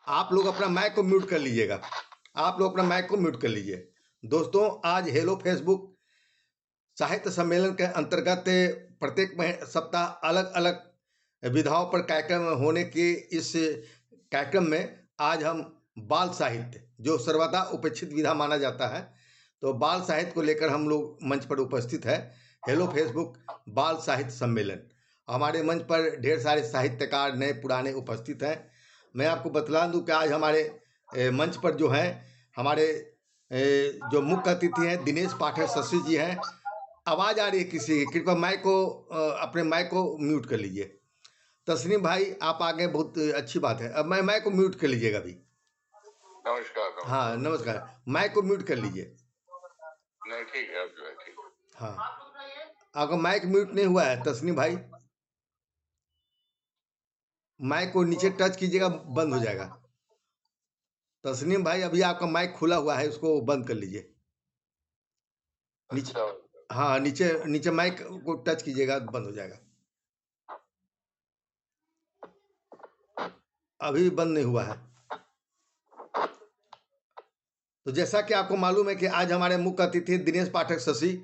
आप लोग अपना माइक को म्यूट कर लीजिएगा। आप लोग अपना माइक को म्यूट कर लीजिए। दोस्तों, आज हेलो फेसबुक साहित्य सम्मेलन के अंतर्गत प्रत्येक सप्ताह अलग अलग विधाओं पर कार्यक्रम होने के इस कार्यक्रम में आज हम बाल साहित्य, जो सर्वदा उपेक्षित विधा माना जाता है, तो बाल साहित्य को लेकर हम लोग मंच पर उपस्थित है। हेलो फेसबुक बाल साहित्य सम्मेलन। हमारे मंच पर ढेर सारे साहित्यकार नए पुराने उपस्थित हैं। मैं आपको बतला दूं कि आज हमारे मंच पर जो है हमारे जो मुख्य अतिथि हैं दिनेश पाठक शशि जी हैं। आवाज आ रही है किसी की? कृपया माइक को अपने माइक को म्यूट कर लीजिए। तस्नीम भाई आप आ गए, बहुत अच्छी बात है। अब मैं माइक को म्यूट कर लीजिएगा अभी। नमस्कार। हाँ नमस्कार, माइक को म्यूट कर लीजिए। नहीं ठीक है, अब जो है ठीक है। हाँ, आपका माइक म्यूट नहीं हुआ है तस्नीम भाई। माइक को नीचे टच कीजिएगा, बंद हो जाएगा। तस्नीम भाई अभी आपका माइक खुला हुआ है, उसको बंद कर लीजिए। नीचे, अच्छा, हाँ नीचे नीचे माइक को टच कीजिएगा, बंद हो जाएगा। अभी बंद नहीं हुआ है। तो जैसा कि आपको मालूम है कि आज हमारे मुख्य अतिथि दिनेश पाठक शशि।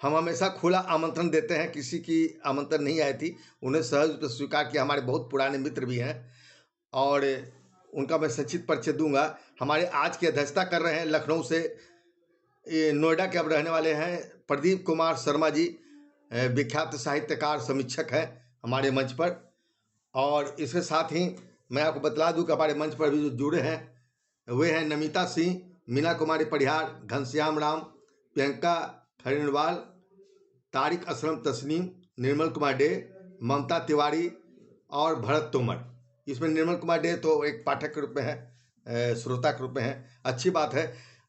हम हमेशा खुला आमंत्रण देते हैं, किसी की आमंत्रण नहीं आई थी, उन्हें सहज रूप से स्वीकार किया। हमारे बहुत पुराने मित्र भी हैं और उनका मैं संक्षिप्त परिचय दूंगा। हमारे आज की अध्यक्षता कर रहे हैं लखनऊ से, नोएडा के अब रहने वाले हैं प्रदीप कुमार शर्मा जी, विख्यात साहित्यकार समीक्षक हैं हमारे मंच पर। और इसके साथ ही मैं आपको बतला दूं कि हमारे मंच पर भी जो जुड़े हैं वे हैं नमिता सिंह, मीना कुमारी परिहार, घनश्याम राम, प्रियंका खरीनवाल, तारिक असलम तस्नीम, निर्मल कुमार डे, ममता तिवारी और भरत तोमर। इसमें निर्मल कुमार डे तो एक पाठक के रूप में है, श्रोता के रूप में है। अच्छी बात है।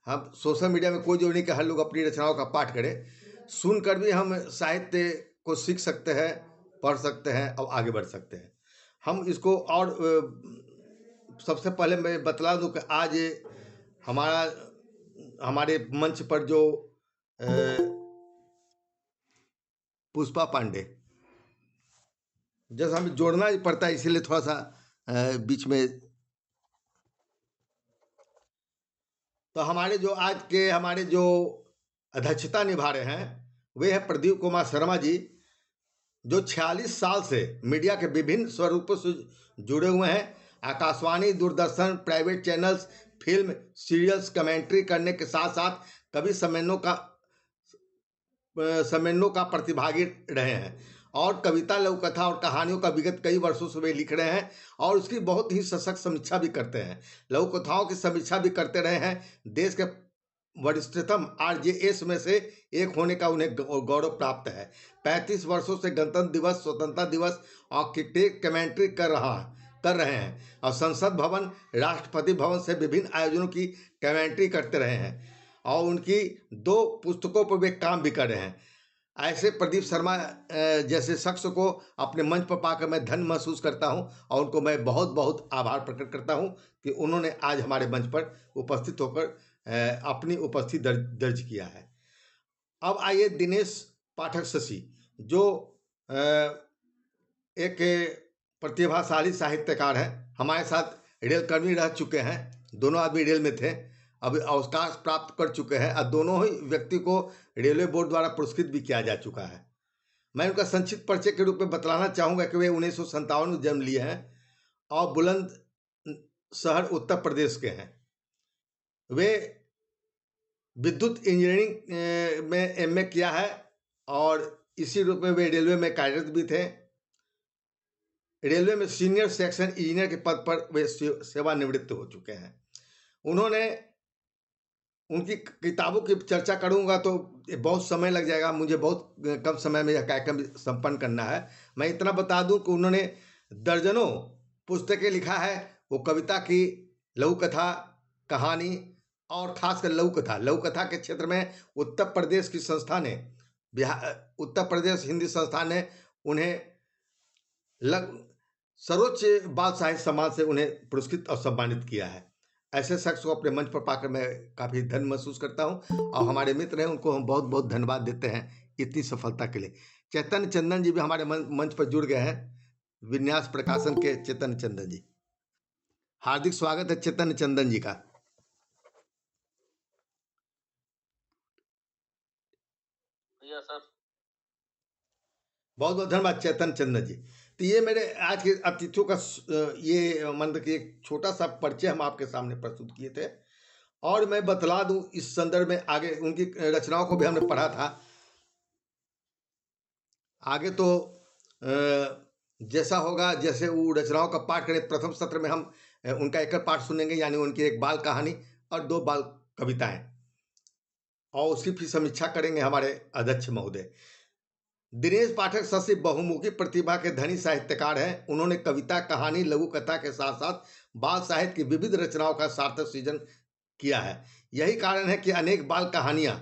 हम सोशल मीडिया में कोई जो नहीं कि हर लोग अपनी रचनाओं का पाठ करें, सुनकर भी हम साहित्य को सीख सकते हैं, पढ़ सकते हैं और आगे बढ़ सकते हैं। हम इसको और सबसे पहले मैं बतला दूं कि आज हमारा हमारे मंच पर जो पुष्पा पांडे, जैसा हमें जोड़ना ही पड़ता है इसीलिए थोड़ा सा बीच में। तो हमारे जो आज के हमारे जो अध्यक्षता निभा रहे हैं वे हैं प्रदीप कुमार शर्मा जी, जो 46 साल से मीडिया के विभिन्न स्वरूपों से जुड़े हुए हैं। Akashvani, Doordarshan, private channels, film, serials, commentary करने के साथ साथ कवि सम्मेलनों का प्रतिभागी रहे हैं और कविता, लघु कथा और कहानियों का विगत कई वर्षों से वे लिख रहे हैं और उसकी बहुत ही सशक्त समीक्षा भी करते हैं। लघु कथाओं की समीक्षा भी करते रहे हैं। देश के वरिष्ठतम आरजेएस में से एक होने का उन्हें गौरव प्राप्त है। 35 वर्षों से गणतंत्र दिवस, स्वतंत्रता दिवस और क्रिकेट कमेंट्री कर रहे हैं और संसद भवन, राष्ट्रपति भवन से विभिन्न आयोजनों की कमेंट्री करते रहे हैं और उनकी 2 पुस्तकों पर वे काम भी कर रहे हैं। ऐसे प्रदीप शर्मा जैसे शख्स को अपने मंच पर पाकर मैं धन्य महसूस करता हूं और उनको मैं बहुत बहुत आभार प्रकट करता हूं कि उन्होंने आज हमारे मंच पर उपस्थित होकर अपनी उपस्थिति दर्ज किया है। अब आइए दिनेश पाठक शशि, जो एक प्रतिभाशाली साहित्यकार हैं, हमारे साथ रेल कर्मी रह चुके हैं। दोनों आदमी रेल में थे, अभी अवकाश प्राप्त कर चुके हैं और दोनों ही व्यक्ति को रेलवे बोर्ड द्वारा पुरस्कृत भी किया जा चुका है। मैं उनका संक्षिप्त परिचय के रूप में बतलाना चाहूँगा कि वे 1957 में जन्म लिए हैं और बुलंद शहर उत्तर प्रदेश के हैं। वे विद्युत इंजीनियरिंग में एमए किया है और इसी रूप में वे रेलवे में कार्यरत भी थे। रेलवे में सीनियर सेक्शन इंजीनियर के पद पर वे सेवानिवृत्त हो चुके हैं। उन्होंने उनकी किताबों की चर्चा करूंगा तो बहुत समय लग जाएगा, मुझे बहुत कम समय में यह कार्यक्रम संपन्न करना है। मैं इतना बता दूं कि उन्होंने दर्जनों पुस्तकें लिखा है। वो कविता की, लघु कथा, कहानी और खासकर लघु कथा के क्षेत्र में उत्तर प्रदेश की संस्था ने, उत्तर प्रदेश हिंदी संस्था ने उन्हें सर्वोच्च बाल साहित्य सम्मान से उन्हें पुरस्कृत और सम्मानित किया है। ऐसे शख्स को अपने मंच पर पाकर मैं काफ़ी धन्य महसूस करता हूं और हमारे मित्र हैं उनको हम बहुत बहुत धन्यवाद देते हैं इतनी सफलता के लिए। चैतन्य चंदन जी भी हमारे मंच पर जुड़ गए हैं, विन्यास प्रकाशन के चैतन्य चंदन जी। हार्दिक स्वागत है चेतन चंदन जी का। भैया सर, बहुत बहुत धन्यवाद चेतन चंदन जी। तो ये मेरे आज के अतिथियों का ये मतलब कि एक छोटा सा परिचय हम आपके सामने प्रस्तुत किए थे, और मैं बतला दूं इस संदर्भ में आगे उनकी रचनाओं को भी हमने पढ़ा था। आगे तो जैसा होगा, जैसे वो रचनाओं का पाठ करें, प्रथम सत्र में हम उनका एक पाठ सुनेंगे, यानी उनकी एक बाल कहानी और 2 बाल कविताएं, और उसकी फिर समीक्षा करेंगे हमारे अध्यक्ष महोदय। दिनेश पाठक शशि बहुमुखी प्रतिभा के धनी साहित्यकार हैं। उन्होंने कविता, कहानी, लघु कथा के साथ साथ बाल साहित्य की विविध रचनाओं का सार्थक सृजन किया है। यही कारण है कि अनेक बाल कहानियां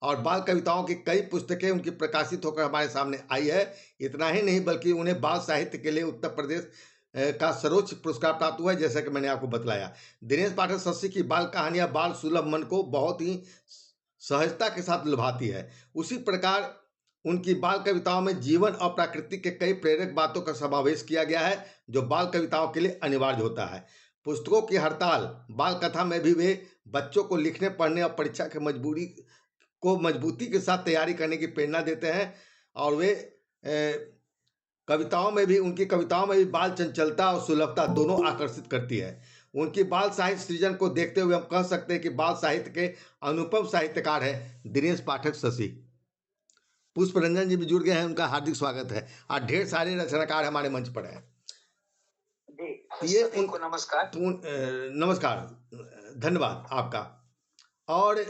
और बाल कविताओं की कई पुस्तकें उनकी प्रकाशित होकर हमारे सामने आई है। इतना ही नहीं, बल्कि उन्हें बाल साहित्य के लिए उत्तर प्रदेश का सर्वोच्च पुरस्कार प्राप्त हुआ है, जैसा कि मैंने आपको बतलाया। दिनेश पाठक शशि की बाल कहानियां बाल सुलभ मन को बहुत ही सहजता के साथ लुभाती है। उसी प्रकार उनकी बाल कविताओं में जीवन और प्रकृति के कई प्रेरक बातों का समावेश किया गया है, जो बाल कविताओं के लिए अनिवार्य होता है। पुस्तकों की हड़ताल बाल कथा में भी वे बच्चों को लिखने, पढ़ने और परीक्षा के मजबूती के साथ तैयारी करने की प्रेरणा देते हैं। और वे उनकी कविताओं में भी बाल चंचलता और सुलभता दोनों आकर्षित करती है। उनकी बाल साहित्य सृजन को देखते हुए हम कह सकते हैं कि बाल साहित्य के अनुपम साहित्यकार हैं दिनेश पाठक शशि। पुष्प रंजन जी भी जुड़ गए हैं, उनका हार्दिक स्वागत है। और ढेर सारे रचनाकार हमारे मंच पर हैं। ये उनको नमस्कार। नमस्कार, धन्यवाद आपका। और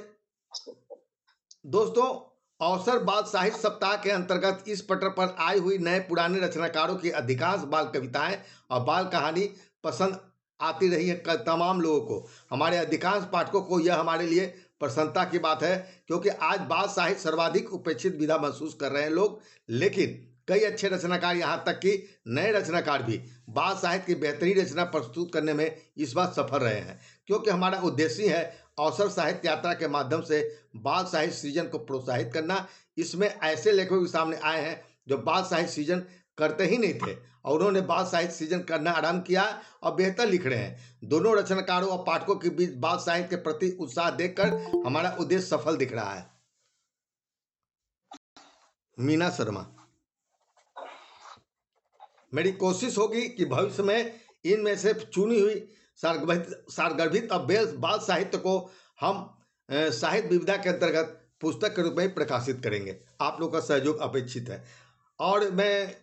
दोस्तों, अवसर बाल साहित्य सप्ताह के अंतर्गत इस पटर पर आई हुई नए पुराने रचनाकारों की अधिकांश बाल कविताएं और बाल कहानी पसंद आती रही है तमाम लोगों को। हमारे अधिकांश पाठकों को यह हमारे लिए प्रसन्नता की बात है, क्योंकि आज बाल साहित्य सर्वाधिक उपेक्षित विधा महसूस कर रहे हैं लोग। लेकिन कई अच्छे रचनाकार, यहाँ तक कि नए रचनाकार भी बाल साहित्य की बेहतरीन रचना प्रस्तुत करने में इस बार सफल रहे हैं, क्योंकि हमारा उद्देश्य है अवसर साहित्य यात्रा के माध्यम से बाल साहित्य सृजन को प्रोत्साहित करना। इसमें ऐसे लेखक भी सामने आए हैं जो बाल साहित्य सृजन करते ही नहीं थे, और उन्होंने बाल साहित्य सृजन करना आरंभ किया और बेहतर लिख रहे हैं। दोनों रचनाकारों और पाठकों के बीच बाल साहित्य के प्रति उत्साह देखकर हमारा उद्देश्य सफल दिख रहा है। मीना शर्मा, मेरी कोशिश होगी कि भविष्य में इनमें से चुनी हुई सारगर्भित और बाल साहित्य को हम साहित्य विविधा के अंतर्गत पुस्तक के रूप में प्रकाशित करेंगे। आप लोगों का सहयोग अपेक्षित है, और मैं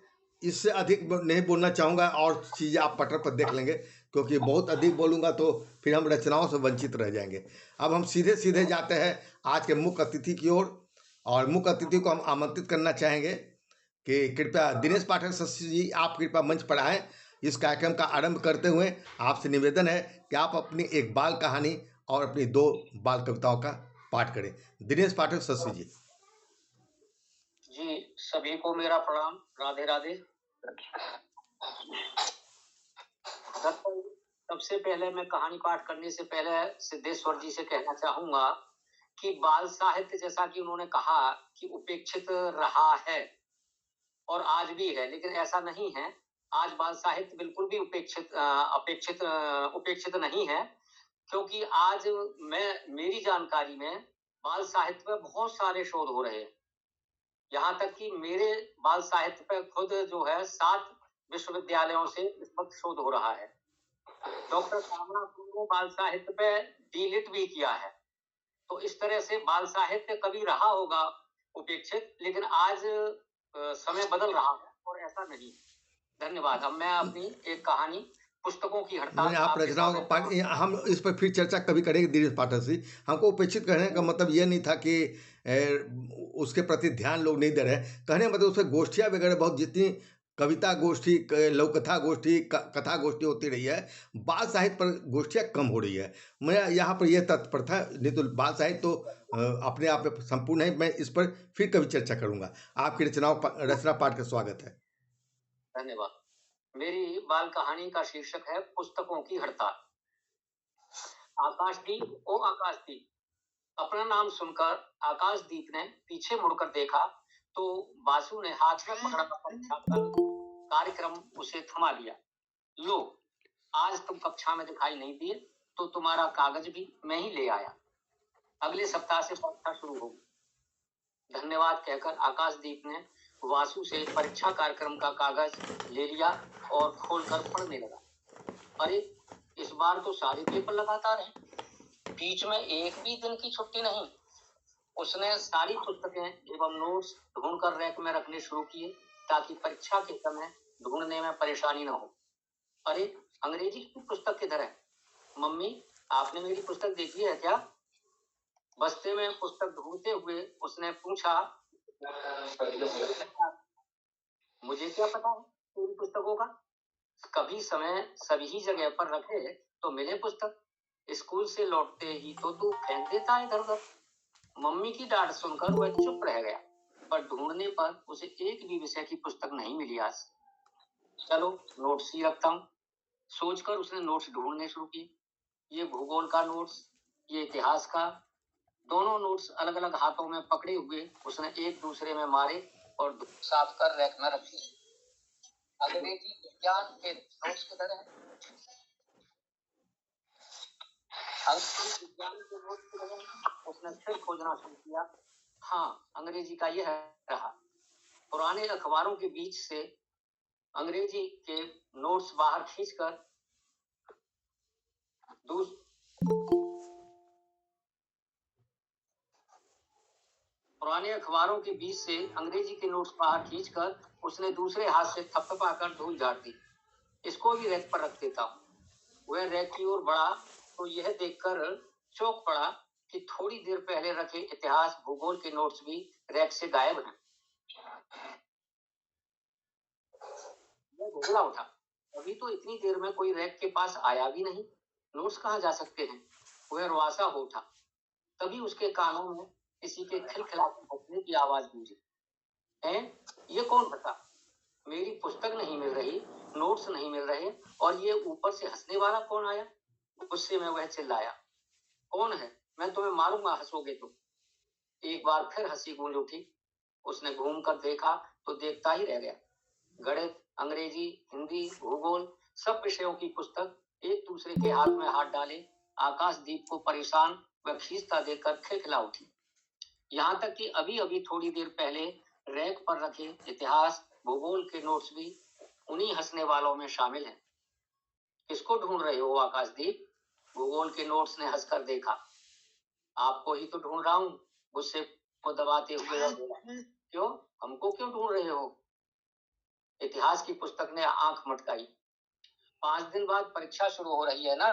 इससे अधिक नहीं बोलना चाहूँगा, और चीज़ें आप पटर पर देख लेंगे, क्योंकि बहुत अधिक बोलूँगा तो फिर हम रचनाओं से वंचित रह जाएंगे। अब हम सीधे सीधे जाते हैं आज के मुख्य अतिथि की ओर, और मुख्य अतिथि को हम आमंत्रित करना चाहेंगे कि कृपया दिनेश पाठक शशि जी, आप कृपया मंच पर आएँ। इस कार्यक्रम का आरंभ करते हुए आपसे निवेदन है कि आप अपनी एक बाल कहानी और अपनी 2 बाल कविताओं का पाठ करें। दिनेश पाठक शशि जी। जी, सभी को मेरा प्रणाम, राधे राधे। सबसे पहले मैं कहानी पाठ करने से पहले सिद्धेश्वर जी से कहना चाहूंगा कि बाल साहित्य, जैसा कि उन्होंने कहा कि उपेक्षित रहा है और आज भी है, लेकिन ऐसा नहीं है। आज बाल साहित्य बिल्कुल भी उपेक्षित नहीं है, क्योंकि आज मेरी जानकारी में बाल साहित्य पे बहुत सारे शोध हो रहे हैं। यहाँ तक कि मेरे बाल साहित्य पे खुद जो है 7 विश्वविद्यालयों से इस वक्त शोध हो रहा है। डॉक्टर कामना ने बाल साहित्य पे डीलिट भी किया है। तो इस तरह से बाल साहित्य कभी रहा होगा उपेक्षित, लेकिन आज समय बदल रहा है और ऐसा नहीं। धन्यवाद। अब मैं अपनी एक कहानी पुस्तकों की हड़ताल, आप रचनाओं का पाठ, हम इस पर फिर चर्चा कभी करेंगे दिनेश पाठक से। हमको उपेक्षित कहने का मतलब ये नहीं था कि उसके प्रति ध्यान लोग नहीं दे रहे। कहने मतलब उसमें गोष्ठियाँ वगैरह बहुत, जितनी कविता गोष्ठी, लघुकथा गोष्ठी, कथा गोष्ठी होती रही है, बाल साहित्य पर गोष्ठियाँ कम हो रही है। मैं यहाँ पर यह तत्पर था, नहीं तो बाल साहित्य तो अपने आप में संपूर्ण है। मैं इस पर फिर कभी चर्चा करूँगा। आपकी रचना पाठ का स्वागत है। धन्यवाद। मेरी बाल कहानी का शीर्षक है पुस्तकों की हड़ताल। आकाशदीप, ओ आकाशदीप। अपना नाम सुनकर आकाशदीप ने पीछे मुड़कर देखा तो बासु ने हाथ में पकड़ा कार्यक्रम उसे थमा लिया। लो, आज तुम कक्षा में दिखाई नहीं दिए तो तुम्हारा कागज भी मैं ही ले आया। अगले सप्ताह से परीक्षा शुरू होगी। धन्यवाद कहकर आकाशदीप ने वासु से परीक्षा कार्यक्रम का कागज ले लिया और खोलकर पढ़ने लगा। अरे, इस बार तो सारे पेपर लगातार हैं, बीच में एक भी दिन की छुट्टी नहीं। उसने सारी पुस्तकें एवं नोट्स ढूंढकर रैक में रखने शुरू किए ताकि परीक्षा के समय ढूंढने में परेशानी न हो। अरे, अंग्रेजी की पुस्तक किधर है? मम्मी, आपने मेरी पुस्तक देखी है क्या? बस्ते में पुस्तक ढूंढते हुए उसने पूछा। मुझे क्या पता है तेरी पुस्तकों का? कभी समय सभी जगह पर रखे तो मिले पुस्तक। स्कूल से लौटते ही तो तू फेंक देता है इधर उधर। मम्मी की डांट सुनकर वह चुप रह गया, पर ढूंढने पर उसे एक भी विषय की पुस्तक नहीं मिली आज। चलो नोट्स ही रखता हूँ, सोचकर उसने नोट्स ढूंढने शुरू किए। ये भूगोल का नोट्स, ये इतिहास का। दोनों नोट्स अलग अलग हाथों में पकड़े हुए उसने एक दूसरे में मारे और साफ कर रैक में रख दिए। अंग्रेजी विज्ञान के नोट्स किधर है? अंग्रेजी विज्ञान के नोट्स किधर है? उसने फिर खोजना शुरू किया। हाँ, अंग्रेजी का यह रहा। पुराने अखबारों के बीच से अंग्रेजी के नोट्स बाहर खींचकर पुराने अखबारों के बीच से अंग्रेजी के नोट्स बाहर खींचकर उसने दूसरे हाथ से थपथपाकर धूल झाड़ दी। इसको भी रैक पर रख देता हूँ। वह रैक की ओर बढ़ा तो यह देखकर चौंक पड़ा कि थोड़ी देर पहले रखे इतिहास भूगोल के नोट्स भी रैक से गायब हैं। वह घबरा उठा। अभी तो इतनी देर में कोई रैक के पास आया भी नहीं, नोट्स कहाँ जा सकते हैं? वह रुआसा हो उठा। तभी उसके कानों में किसी के खिलखिलाते हंसने की आवाज गूंजी। हैं? ये कौन बता? मेरी पुस्तक नहीं मिल रही, नोट्स नहीं मिल रहे, और ये ऊपर से हंसने वाला कौन आया? गुस्से में वह चिल्लाया। कौन है? मैं तुम्हें मारूंगा हंसोगे तो। एक बार फिर हंसी गूंज उठी। उसने घूम कर देखा तो देखता ही रह गया। गणित, अंग्रेजी, हिंदी, भूगोल, सब विषयों की पुस्तक एक दूसरे के हाथ में हाथ डाले आकाशदीप को परेशान व खींचता देखकर खिलखिला उठी। यहाँ तक कि अभी अभी थोड़ी देर पहले रैक पर रखे इतिहास भूगोल के नोट्स भी उन्हीं हंसने वालों में शामिल हैं। किसको ढूंढ रहे हो आकाशदीप? भूगोल के नोट्स ने हंसकर देखा। आपको ही तो ढूंढ रहा हूँ, गुस्से को दबाते हुए वह बोला। क्यों? हमको क्यों ढूंढ रहे हो? इतिहास की पुस्तक ने आंख मटकाई। 5 दिन बाद परीक्षा शुरू हो रही है ना,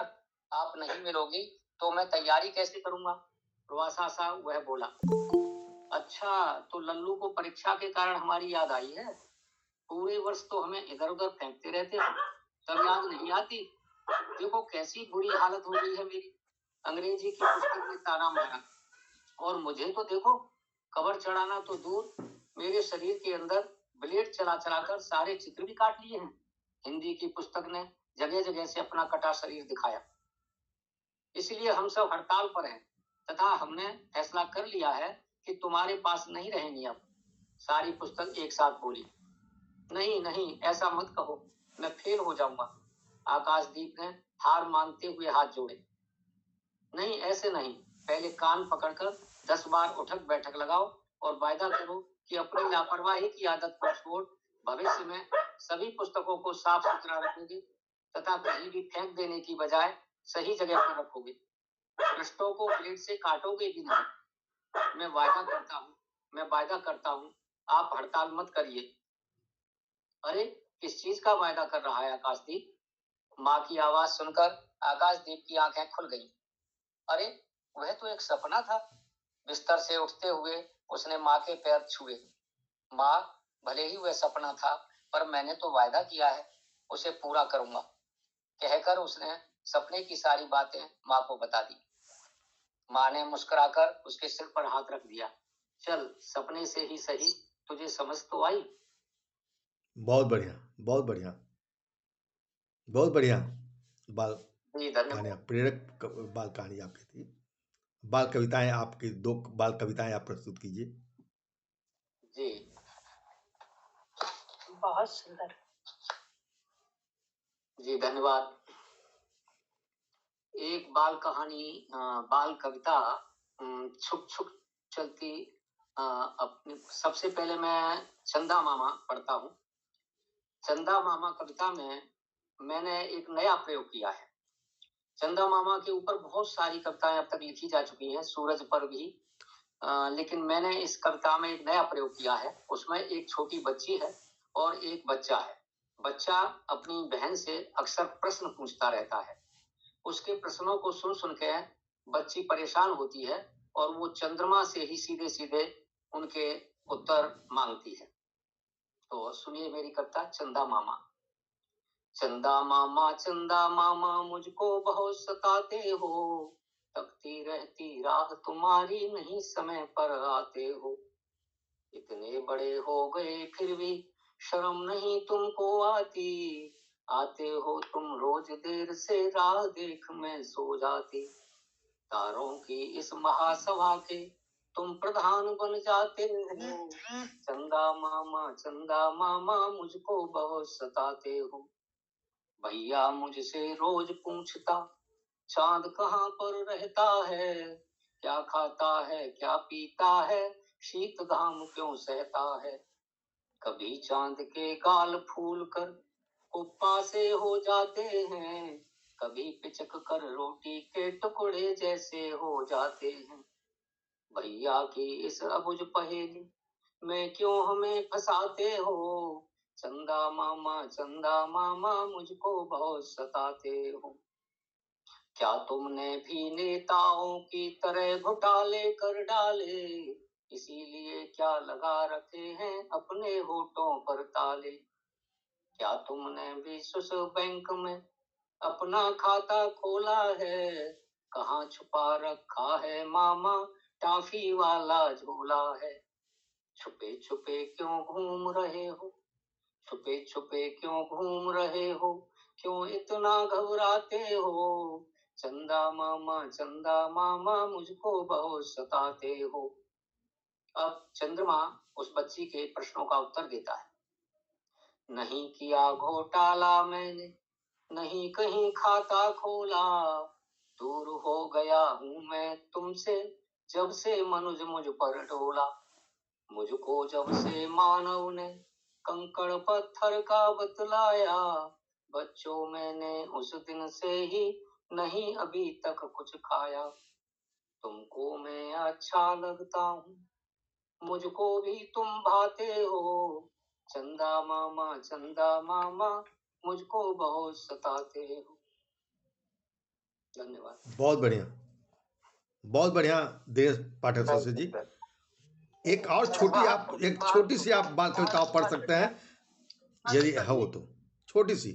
आप नहीं मिलोगी तो मैं तैयारी कैसे करूंगा? रुआसा सा वह बोला। अच्छा, तो लल्लू को परीक्षा के कारण हमारी याद आई है? पूरे वर्ष तो हमें इधर उधर फेंकते रहते हैं, तब याद नहीं आती? देखो कैसी बुरी हालत हो गई है मेरी। अंग्रेजी की पुस्तक में ताना मारा, और मुझे तो देखो, कवर चढ़ाना तो दूर, मेरे शरीर के अंदर ब्लेड चला चलाकर सारे चित्र भी काट लिए हैं। हिंदी की पुस्तक ने जगह जगह से अपना कटा शरीर दिखाया। इसलिए हम सब हड़ताल पर हैं तथा हमने फैसला कर लिया है कि तुम्हारे पास नहीं रहेंगी अब। सारी पुस्तक एक साथ बोली। नहीं नहीं, ऐसा मत कहो, मैं फेल हो जाऊंगा। आकाशदीप ने हार मानते हुए हाथ जोड़े। नहीं, ऐसे नहीं, पहले कान पकड़कर 10 बार उठक बैठक लगाओ और वायदा करो कि अपनी लापरवाही की आदत को छोड़ भविष्य में सभी पुस्तकों को साफ सुथरा रखोगे तथा कहीं भी फेंक देने की बजाय सही जगह पर रखोगे। पृष्ठों को प्लेट से काटोगे भी नहीं। मैं वायदा करता हूँ, आप हड़ताल मत करिए। अरे, किस चीज का वायदा कर रहा है आकाशदीप? माँ की आवाज सुनकर आकाशदीप की आंखें खुल गईं। अरे, वह तो एक सपना था। बिस्तर से उठते हुए उसने माँ के पैर छुए। माँ, भले ही वह सपना था, पर मैंने तो वायदा किया है, उसे पूरा करूंगा, कहकर उसने सपने की सारी बातें माँ को बता दी। माँ ने मुस्कुराकर उसके सिर पर हाथ रख दिया। चल, सपने से ही सही, तुझे समझ तो आई? बहुत बढ़िया, बहुत बढ़िया, बहुत बढ़िया। बाल जी, धन्यवाद। कहानियाँ, प्रेरक बाल कहानी आपकी थी। बाल कविताएं, आपकी 2 बाल कविताएं आप प्रस्तुत कीजिए। जी, बहुत सुंदर। जी, धन्यवाद। एक बाल कहानी, बाल कविता, छुप छुप चलती, अपनी सबसे पहले मैं चंदा मामा पढ़ता हूँ। चंदा मामा कविता में मैंने एक नया प्रयोग किया है। चंदा मामा के ऊपर बहुत सारी कविताएं अब तक लिखी जा चुकी हैं, सूरज पर भी, लेकिन मैंने इस कविता में एक नया प्रयोग किया है। उसमें एक छोटी बच्ची है और एक बच्चा है। बच्चा अपनी बहन से अक्सर प्रश्न पूछता रहता है। उसके प्रश्नों को सुन सुन के बच्ची परेशान होती है और वो चंद्रमा से ही सीधे सीधे उनके उत्तर मांगती है। तो सुनिए मेरी कविता चंदा मामा। चंदा मामा मुझको बहुत सताते हो, तकती रहती राह तुम्हारी, नहीं समय पर आते हो। इतने बड़े हो गए फिर भी शर्म नहीं तुमको आती, आते हो तुम रोज देर से, राह देख मैं सो जाती। तारों की इस महासभा के तुम प्रधान बन जाते हो। चंदा मामा मुझको बहुत सताते हो। भैया मुझसे रोज पूछता, चांद कहाँ पर रहता है, क्या खाता है क्या पीता है, शीत घाम क्यों सहता है। कभी चांद के गाल फूल कर कुप्पा से हो जाते हैं, कभी पिचक कर रोटी के टुकड़े जैसे हो जाते हैं। भैया की इस अबुझ पहेली में क्यों हमें फंसाते हो। चंदा मामा मुझको बहुत सताते हो। क्या तुमने भी नेताओं की तरह घोटाले कर डाले, इसीलिए क्या लगा रखे हैं अपने होठों पर ताले। क्या तुमने भी स्विस बैंक में अपना खाता खोला है, कहाँ छुपा रखा है मामा टॉफी वाला झोला है। छुपे छुपे क्यों घूम रहे हो, छुपे छुपे क्यों घूम रहे हो, क्यों इतना घबराते हो। चंदा मामा मुझको बहुत सताते हो। अब चंद्रमा उस बच्ची के प्रश्नों का उत्तर देता है। नहीं किया घोटाला मैंने, नहीं कहीं खाता खोला, दूर हो गया हूँ मैं तुमसे जब से मनुज मुझ पर डोला। मुझको जब से मानव ने कंकड़ पत्थर का बतलाया, बच्चों मैंने उस दिन से ही नहीं अभी तक कुछ खाया। तुमको मैं अच्छा लगता हूँ, मुझको भी तुम भाते हो। चंदा मामा मुझको बहुत सताते हो। धन्यवाद। बहुत बढ़िया दिनेश पाठक शशि जी। एक छोटी सी आप बात कविता पढ़ सकते हैं यदि है वो तो, छोटी सी।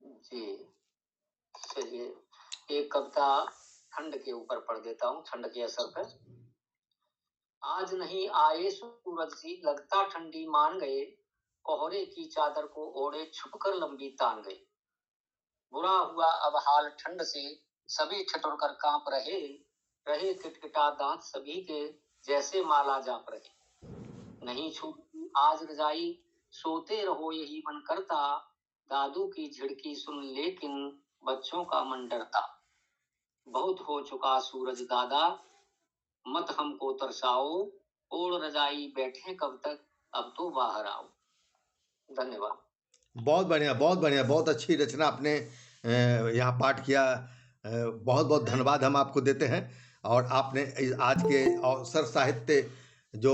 जी चलिए, एक कविता ठंड के ऊपर पढ़ देता हूँ, ठंड के असर पर। आज नहीं आए सूरज जी, लगता ठंडी मान गए, कोहरे की चादर को ओढ़े छुपकर लंबी तान गए। बुरा हुआ अब हाल ठंड से, सभी ठिठुर कर कांप रहे, रहे किटकिटा दांत सभी के, जैसे माला जाप रहे। नहीं छूटी आज रजाई, सोते रहो यही मन करता, दादू की झिड़की सुन लेकिन बच्चों का मन डरता। बहुत हो चुका सूरज दादा, मत हमको तरसाओ, ओढ़ रजाई बैठे कब तक, अब तो बाहर आओ। धन्यवाद। बहुत बढ़िया, बहुत अच्छी रचना आपने यहाँ पाठ किया। बहुत बहुत धन्यवाद हम आपको देते हैं। और आपने आज के अवसर साहित्य जो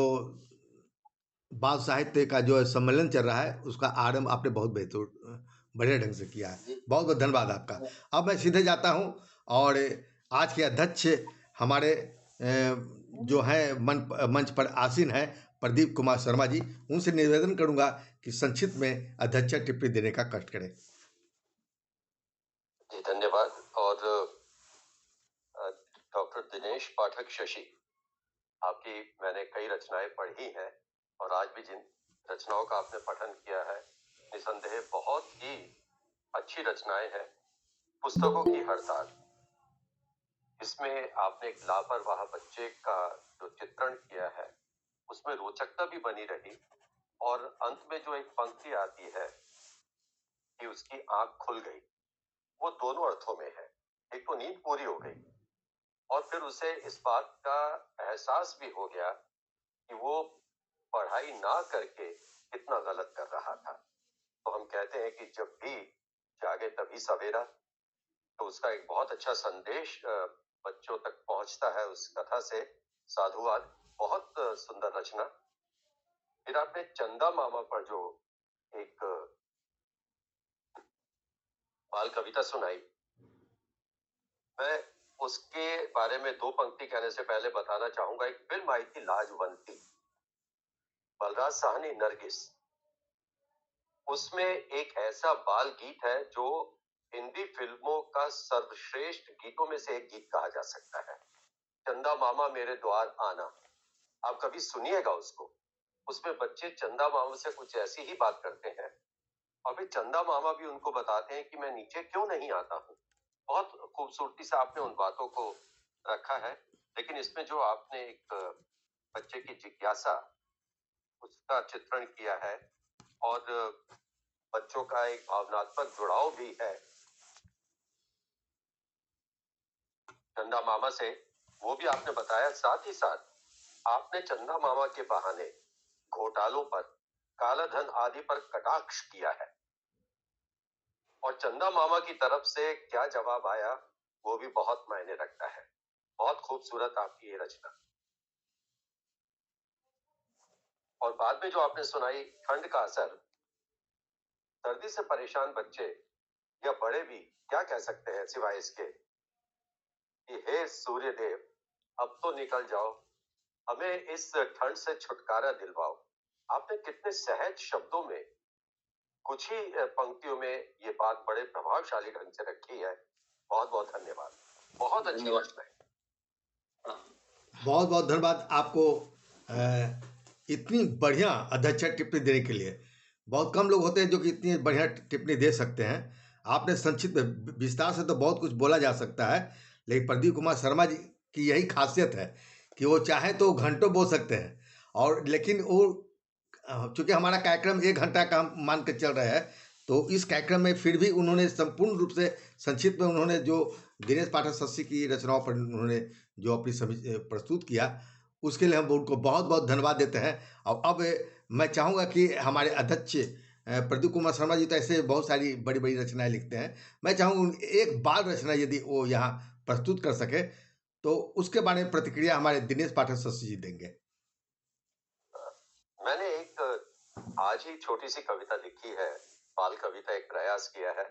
बाल साहित्य का जो सम्मेलन चल रहा है उसका आरंभ आपने बहुत बढ़िया ढंग से किया है। बहुत बहुत धन्यवाद आपका। अब मैं सीधे जाता हूँ और आज के अध्यक्ष हमारे जो हैं मंच पर आसीन है प्रदीप कुमार शर्मा जी, उनसे निवेदन करूंगा कि संक्षिप्त में अध्यक्ष टिप्पणी देने का कष्ट करें। जी धन्यवाद। और डॉक्टर दिनेश पाठक शशि, आपकी मैंने कई रचनाएं पढ़ी हैं और आज भी जिन रचनाओं का आपने पठन किया है, निसंदेह बहुत ही अच्छी रचनाएं हैं। पुस्तकों की हड़ताल, इसमें आपने एक लापरवाह बच्चे का जो चित्रण किया है उसमें रोचकता भी बनी रही, और अंत में जो एक पंक्ति आती है कि उसकी आंख खुल गई, वो दोनों अर्थों में है। एक तो नींद पूरी हो गई और फिर उसे इस बात का एहसास भी हो गया कि वो पढ़ाई ना करके कितना गलत कर रहा था। तो हम कहते हैं कि जब भी जागे तभी सवेरा, तो उसका एक बहुत अच्छा संदेश बच्चों तक पहुंचता है उस कथा से। साधुवाद, बहुत सुंदर रचना। फिर आपने चंदा मामा पर जो एक बाल कविता सुनाई, मैं उसके बारे में दो पंक्ति कहने से पहले बताना चाहूंगा। एक फिल्म आई थी लाजवंती, बलराज साहनी, नरगिस। उसमें एक ऐसा बाल गीत है जो हिंदी फिल्मों का सर्वश्रेष्ठ गीतों में से एक गीत कहा जा सकता है। चंदा मामा मेरे द्वार आना, आप कभी सुनिएगा उसको। उसमें बच्चे चंदा मामा से कुछ ऐसी ही बात करते हैं और फिर चंदा मामा भी उनको बताते हैं कि मैं नीचे क्यों नहीं आता हूँ। बहुत खूबसूरती से आपने उन बातों को रखा है। लेकिन इसमें जो आपने एक बच्चे की जिज्ञासा, उसका चित्रण किया है और बच्चों का एक भावनात्मक जुड़ाव भी है चंदा मामा से, वो भी आपने बताया। साथ ही साथ आपने चंदा मामा के बहाने घोटालों पर, काला धन आदि पर कटाक्ष किया है और चंदा मामा की तरफ से क्या जवाब आया वो भी बहुत मायने रखता है। बहुत खूबसूरत आपकी ये रचना। और बाद में जो आपने सुनाई ठंड का असर, सर्दी से परेशान बच्चे या बड़े भी क्या कह सकते हैं सिवाय इसके कि हे सूर्य देव, अब तो निकल जाओ, हमें इस ठंड से छुटकारा दिलवाओ। आपने कितने सहज शब्दों में, कुछ ही पंक्तियों में ये बात बड़े प्रभावशाली ढंग से रखी है। बहुत बहुत धन्यवाद। बहुत अच्छी धन्यवाद। रचना है। बहुत बहुत धन्यवाद आपको इतनी बढ़िया अध्यक्ष टिप्पणी देने के लिए। बहुत कम लोग होते हैं जो कि इतनी बढ़िया टिप्पणी दे सकते हैं। आपने संक्षिप्त विस्तार से तो बहुत कुछ बोला जा सकता है, लेकिन प्रदीप कुमार शर्मा जी की यही खासियत है कि वो चाहे तो घंटों बोल सकते हैं। और लेकिन वो चूंकि हमारा कार्यक्रम 1 घंटा का हम मान के चल रहे हैं, तो इस कार्यक्रम में फिर भी उन्होंने संपूर्ण रूप से संक्षिप्त में उन्होंने जो दिनेश पाठक शशि की रचनाओं पर उन्होंने जो अपनी प्रस्तुत किया, उसके लिए हम उनको बहुत बहुत धन्यवाद देते हैं। और अब मैं चाहूँगा कि हमारे अध्यक्ष प्रदीप कुमार शर्मा जी तो ऐसे बहुत सारी बड़ी बड़ी रचनाएं लिखते हैं, मैं चाहूँगा एक बाल रचना यदि वो यहाँ प्रस्तुत कर सके तो उसके बारे में प्रतिक्रिया हमारे दिनेश पाठक शशि जी देंगे। मैंने एक आज ही छोटी सी कविता लिखी है, बाल कविता, एक प्रयास किया है,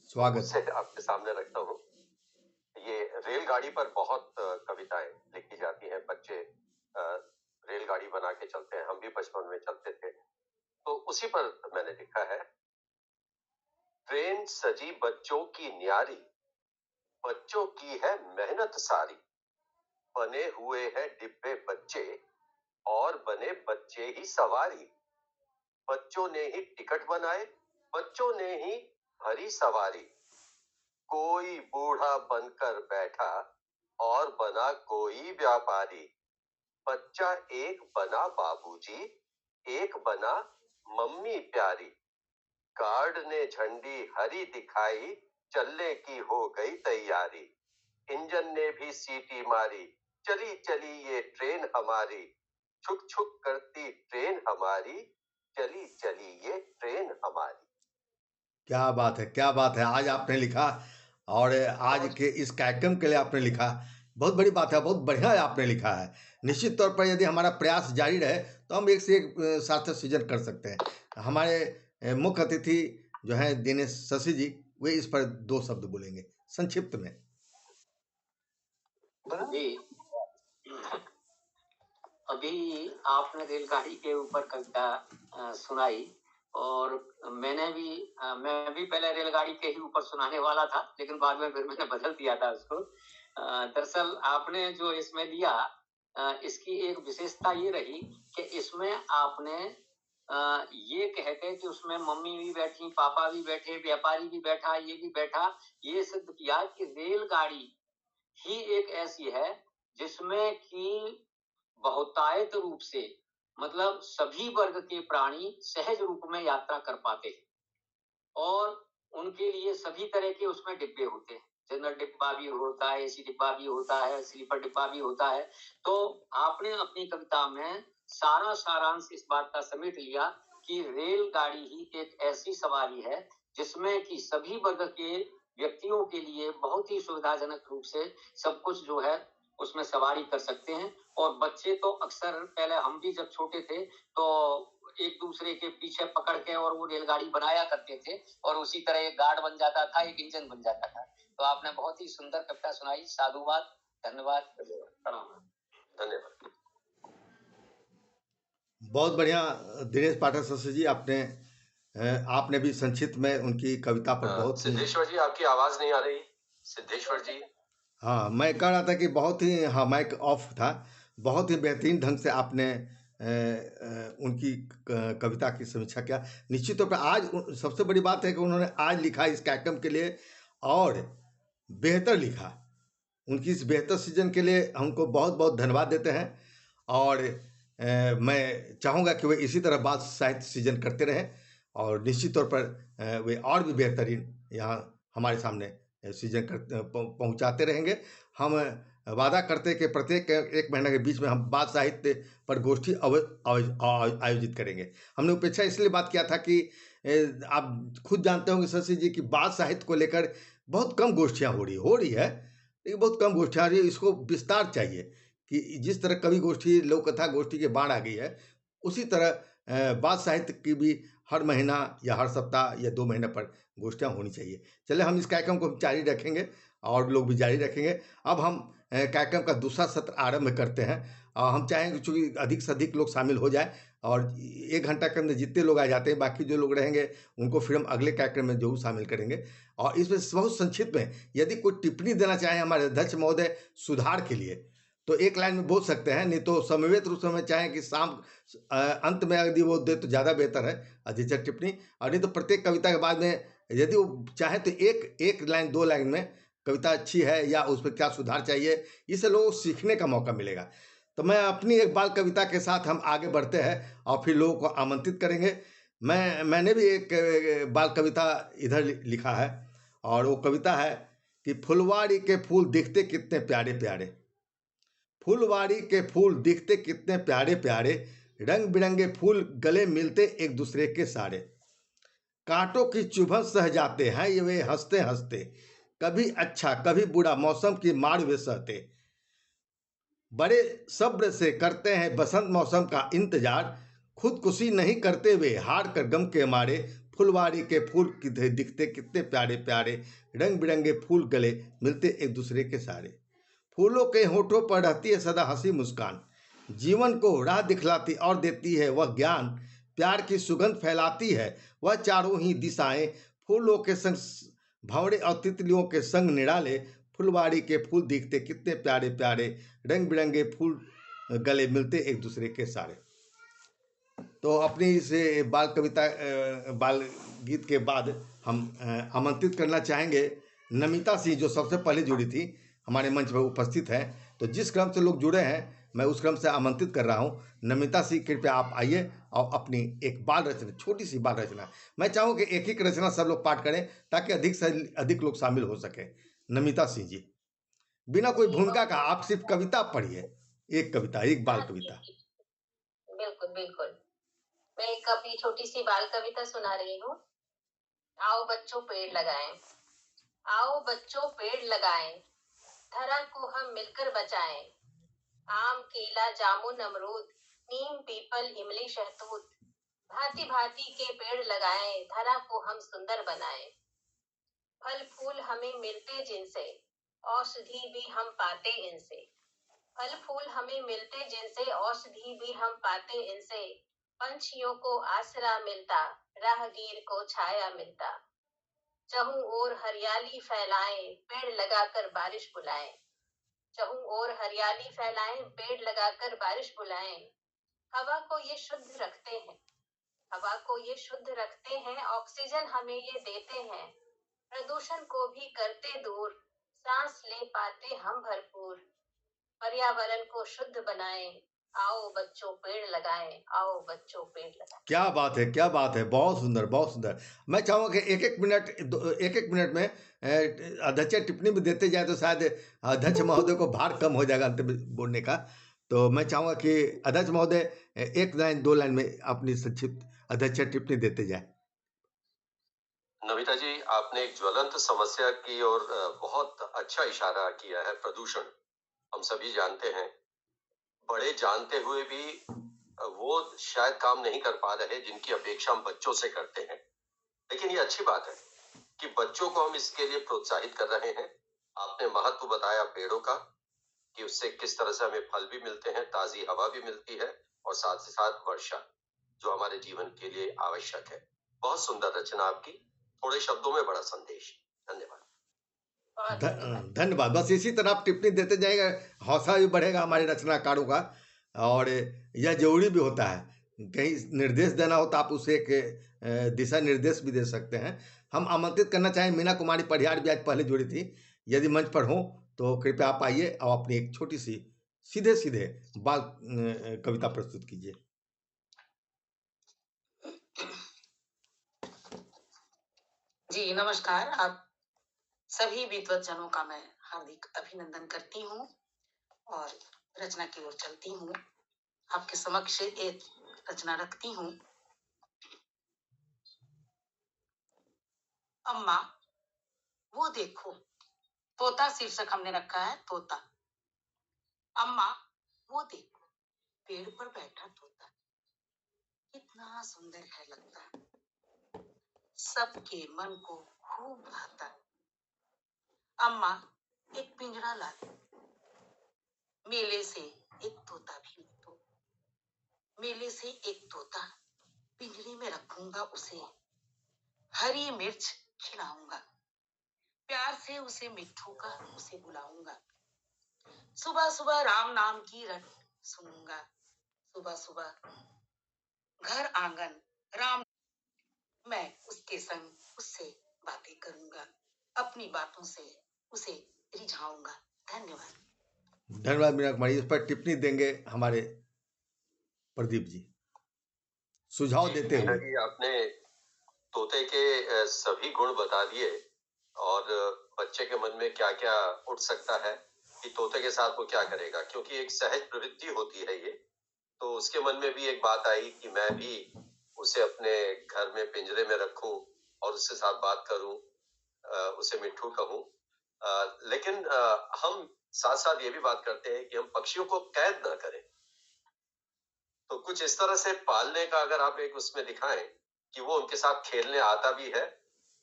स्वागत उसे आपके सामने रखता हूँ। ये रेलगाड़ी पर बहुत कविताएं लिखी जाती हैं। बच्चे रेलगाड़ी बना के चलते हैं, हम भी बचपन में चलते थे, तो उसी पर मैंने लिखा है। ट्रेन सजी बच्चों की न्यारी, बच्चों की है मेहनत सारी, बने हुए हैं डिब्बे बच्चे और बने बच्चे ही सवारी। बच्चों ने ही टिकट बनाए, बच्चों ने ही भरी सवारी। कोई बूढ़ा बनकर बैठा और बना कोई व्यापारी। बच्चा एक बना बाबूजी, एक बना मम्मी प्यारी। गार्ड ने झंडी हरी दिखाई, चलने की हो गई तैयारी। इंजन ने भी सीटी मारी, चली चली ये ट्रेन हमारी। छुक छुक करती ट्रेन हमारी, चली चली ये ट्रेन हमारी। क्या बात है, क्या बात है। आज आपने लिखा और आज के इस कार्यक्रम के लिए आपने लिखा, बहुत बड़ी बात है, बहुत बढ़िया आपने लिखा है। निश्चित तौर पर यदि हमारा प्रयास जारी रहे तो हम एक से एक सार्थक सृजन कर सकते हैं। हमारे मुख्य अतिथि जो हैं दिनेश शशि जी, वे इस पर 2 शब्द बोलेंगे संक्षिप्त में। जी, अभी आपने रेलगाड़ी के ऊपर कविता सुनाई और मैं भी पहले रेलगाड़ी के ही ऊपर सुनाने वाला था, लेकिन बाद में फिर मैंने बदल दिया था उसको। दरअसल आपने जो इसमें लिया, इसकी एक विशेषता ये रही कि इसमें आपने ये कह के कि उसमें मम्मी भी बैठी, पापा भी बैठे, व्यापारी भी बैठा, ये भी बैठा, ये सिद्ध किया कि रेलगाड़ी ही एक ऐसी है जिसमें कि बहुतायत रूप से, मतलब सभी वर्ग के प्राणी सहज रूप में यात्रा कर पाते हैं। और उनके लिए सभी तरह के उसमें डिब्बे होते हैं। जनरल डिब्बा भी होता है, एसी डिब्बा भी होता है, स्लीपर डिब्बा भी होता है। तो आपने अपनी कविता में सारा सारांश इस बात का समेट लिया कि रेलगाड़ी ही एक ऐसी सवारी है जिसमें कि सभी वर्ग के व्यक्तियों के लिए बहुत ही सुविधाजनक रूप से सब कुछ जो है उसमें सवारी कर सकते हैं। और बच्चे तो अक्सर, पहले हम भी जब छोटे थे तो एक दूसरे के पीछे पकड़ के और वो रेलगाड़ी बनाया करते थे, और उसी तरह एक गार्ड बन जाता था, एक इंजन बन जाता था। तो आपने बहुत ही सुंदर कविता सुनाई। साधुवाद, धन्यवाद, प्रणाम। धन्यवाद। बहुत बढ़िया दिनेश पाठक शास्त्री जी, आपने भी संक्षिप्त में उनकी कविता पर बहुत ही, सिद्धेश्वर जी आपकी आवाज नहीं आ रही। सिद्धेश्वर जी। हाँ, मैं कह रहा था कि बहुत ही, हाँ माइक ऑफ था, बहुत ही बेहतरीन ढंग से आपने उनकी कविता की समीक्षा किया। निश्चित तौर पर आज सबसे बड़ी बात है कि उन्होंने आज लिखा इस कार्यक्रम के लिए, और बेहतर लिखा। उनकी इस बेहतर सीजन के लिए हमको बहुत बहुत धन्यवाद देते हैं। और मैं चाहूँगा कि वे इसी तरह बाल साहित्य सीजन करते रहें, और निश्चित तौर पर वे और भी बेहतरीन यहाँ हमारे सामने सीजन पहुँचाते रहेंगे। हम वादा करते हैं कि प्रत्येक एक महीने के बीच में हम बाल साहित्य पर गोष्ठी आयोजित करेंगे। हमने उपेक्षा इसलिए बात किया था कि आप खुद जानते होंगे शशि जी कि बाल साहित्य को लेकर बहुत कम गोष्ठियाँ हो रही है, लेकिन बहुत कम गोष्ठियाँ आ रही है। इसको विस्तार चाहिए कि जिस तरह कवि गोष्ठी, लोक कथा गोष्ठी की बाढ़ आ गई है, उसी तरह बाल साहित्य की भी हर महीना या हर सप्ताह या 2 महीने पर गोष्ठियाँ होनी चाहिए। चलिए, हम इस कार्यक्रम को जारी रखेंगे और लोग भी जारी रखेंगे। अब हम कार्यक्रम का दूसरा सत्र आरंभ करते हैं। हम चाहेंगे चूँकि अधिक से अधिक लोग शामिल हो जाए, और 1 घंटा के अंदर जितने लोग आ जाते हैं, बाकी जो लोग रहेंगे उनको फिर हम अगले कार्यक्रम में जरूर शामिल करेंगे। और इसमें बहुत संक्षिप्त में यदि कोई टिप्पणी देना चाहें हमारे अध्यक्ष महोदय सुधार के लिए, तो 1 लाइन में बोल सकते हैं, नहीं तो समवेत रूप से हमें चाहें कि अंत में यदि वो दे तो ज़्यादा बेहतर है अधिकतर टिप्पणी, और नहीं तो प्रत्येक कविता के बाद में यदि वो चाहे तो एक लाइन 2 लाइन में कविता अच्छी है या उस पर क्या सुधार चाहिए, इससे लोगों को सीखने का मौका मिलेगा। तो मैं अपनी एक बाल कविता के साथ हम आगे बढ़ते हैं और फिर लोगों को आमंत्रित करेंगे। मैंने भी एक बाल कविता इधर लिखा है, और वो कविता है कि फुलवारी के फूल दिखते कितने प्यारे प्यारे, फुलवारी के फूल दिखते कितने प्यारे प्यारे, रंग बिरंगे फूल गले मिलते एक दूसरे के सारे, कांटों की चुभन सह जाते हैं ये वे हंसते हंसते, कभी अच्छा कभी बुरा मौसम की मार वे सहते, बड़े सब्र से करते हैं बसंत मौसम का इंतजार, खुदकुशी नहीं करते वे हार कर गम के मारे, फुलवारी के फूल दिखते कितने प्यारे प्यारे, रंग बिरंगे फूल गले मिलते एक दूसरे के सारे, फूलों के होठों पर रहती है सदा हंसी मुस्कान, जीवन को राह दिखलाती और देती है वह ज्ञान, प्यार की सुगंध फैलाती है वह चारों ही दिशाएं, फूलों के संग भंवरे और तितलियों के संग निराले, फुलवारी के फूल दिखते कितने प्यारे प्यारे, रंग बिरंगे फूल गले मिलते एक दूसरे के सारे। तो अपनी इस बाल कविता बाल गीत के बाद हम आमंत्रित करना चाहेंगे नमिता सिंह, जो सबसे पहले जुड़ी थी, हमारे मंच पर उपस्थित हैं। तो जिस क्रम से लोग जुड़े हैं मैं उस क्रम से आमंत्रित कर रहा हूँ। नमिता सिंह, कृपया आप आइए और अपनी एक बाल रचना, छोटी सी बाल रचना, मैं चाहूँ कि एक ही रचना सब लोग पाठ करें ताकि अधिक से अधिक लोग शामिल हो सके। नमिता सिंह जी, बिना कोई भूमिका का आप सिर्फ कविता पढ़िए, एक कविता, एक बाल कविता। बिल्कुल बिल्कुल, मैं एक अपनी छोटी सी बाल कविता सुना रही हूँ। आओ बच्चों पेड़ लगाएं, आओ बच्चों पेड़ लगाएं, धरा को हम मिलकर बचाएं, आम केला जामुन अमरूद नीम पीपल इमली शहतूत, भांति भांति के पेड़ लगाएं, धरा को हम सुंदर बनाएं, फल फूल हमें मिलते जिनसे औषधि भी हम पाते इनसे, फल फूल हमें मिलते जिनसे औषधि भी हम पाते इनसे, पंछियों को आसरा मिलता राहगीर को छाया मिलता, चहुं ओर हरियाली फैलाएं पेड़ लगाकर बारिश बुलाएं, चहुं ओर हरियाली फैलाएं पेड़ लगाकर बारिश बुलाएं, हवा को ये शुद्ध रखते हैं, हवा को ये शुद्ध रखते हैं, ऑक्सीजन हमें ये देते हैं, प्रदूषण को भी करते दूर, सांस ले पाते हम भरपूर, पर्यावरण को शुद्ध बनाएं, आओ बच्चों पेड़ लगाएं, आओ बच्चों पेड़ लगाएं। क्या बात है, क्या बात है, बहुत सुंदर, बहुत सुंदर। मैं चाहूँगा कि एक एक मिनट में अध्यक्ष टिप्पणी भी देते जाए तो शायद अध्यक्ष महोदय को भार कम हो जाएगा अंत में बोलने का। तो मैं चाहूँगा कि अध्यक्ष महोदय एक लाइन 2 लाइन में अपनी संक्षिप्त अध्यक्ष टिप्पणी देते जाए। नमिता जी, आपने एक ज्वलंत समस्या की और बहुत अच्छा इशारा किया है। प्रदूषण हम सभी जानते हैं, बड़े जानते हुए भी वो शायद काम नहीं कर पा रहे जिनकी अपेक्षा हम बच्चों से करते हैं। लेकिन ये अच्छी बात है कि बच्चों को हम इसके लिए प्रोत्साहित कर रहे हैं। आपने महत्व बताया पेड़ों का, कि उससे किस तरह से हमें फल भी मिलते हैं, ताजी हवा भी मिलती है, और साथ ही साथ वर्षा, जो हमारे जीवन के लिए आवश्यक है। बहुत सुंदर रचना आपकी, थोड़े शब्दों में बड़ा संदेश। धन्यवाद। बहुत धन्यवाद। धन्यवाद। बस इसी तरह आप टिप्पणी देते जाइएगा, हौसला भी बढ़ेगा हमारे रचनाकारों का, और यह जरूरी भी होता है। कहीं निर्देश देना हो तो आप उसे एक दिशा निर्देश भी दे सकते हैं। हम आमंत्रित करना चाहें, मीना कुमारी परिहार भी आज पहले जुड़ी थी, यदि मंच पर हो तो कृपया आप आइए और अपनी एक छोटी सी सीधे सीधे बाल कविता प्रस्तुत कीजिए। जी नमस्कार। आप सभी विद्वज्जनों का मैं हार्दिक अभिनंदन करती हूँ और रचना की ओर चलती हूँ। आपके समक्ष एक रचना रखती हूँ। अम्मा वो देखो, तोता शीर्षक हमने रखा है, तोता। अम्मा वो देखो, पेड़ पर बैठा तोता, कितना सुंदर है लगता, सबके मन को खूब भाता। अम्मा एक पिंजरा ला दो, मेले से एक तोता भी तो, मेले से एक तोता, पिंजरे में रखूंगा उसे, हरी मिर्च खिलाऊंगा, प्यार से उसे मिट्ठू का उसे बुलाऊंगा, सुबह सुबह राम नाम की रट सुनूंगा, सुबह सुबह घर आंगन राम, मैं उसके संग उससे बातें करूंगा, अपनी बातों से उसे रिझाऊंगा। धन्यवाद। धन्यवाद मीना कुमारी। इस पर टिप्पणी देंगे हमारे प्रदीप जी, सुझाव देते मीना हुए। जी, आपने तोते के सभी गुण बता दिए, और बच्चे के मन में क्या क्या उठ सकता है कि तोते के साथ वो क्या करेगा, क्योंकि एक सहज प्रवृत्ति होती है ये। तो उसके मन में भी एक बात आई कि मैं भी उसे अपने घर में पिंजरे में रखूं और उसके साथ बात करूं, उसे मिट्ठू कहूं। लेकिन हम साथ साथ ये भी बात करते हैं कि हम पक्षियों को कैद ना करें। तो कुछ इस तरह से पालने का अगर आप एक उसमें दिखाएं कि वो उनके साथ खेलने आता भी है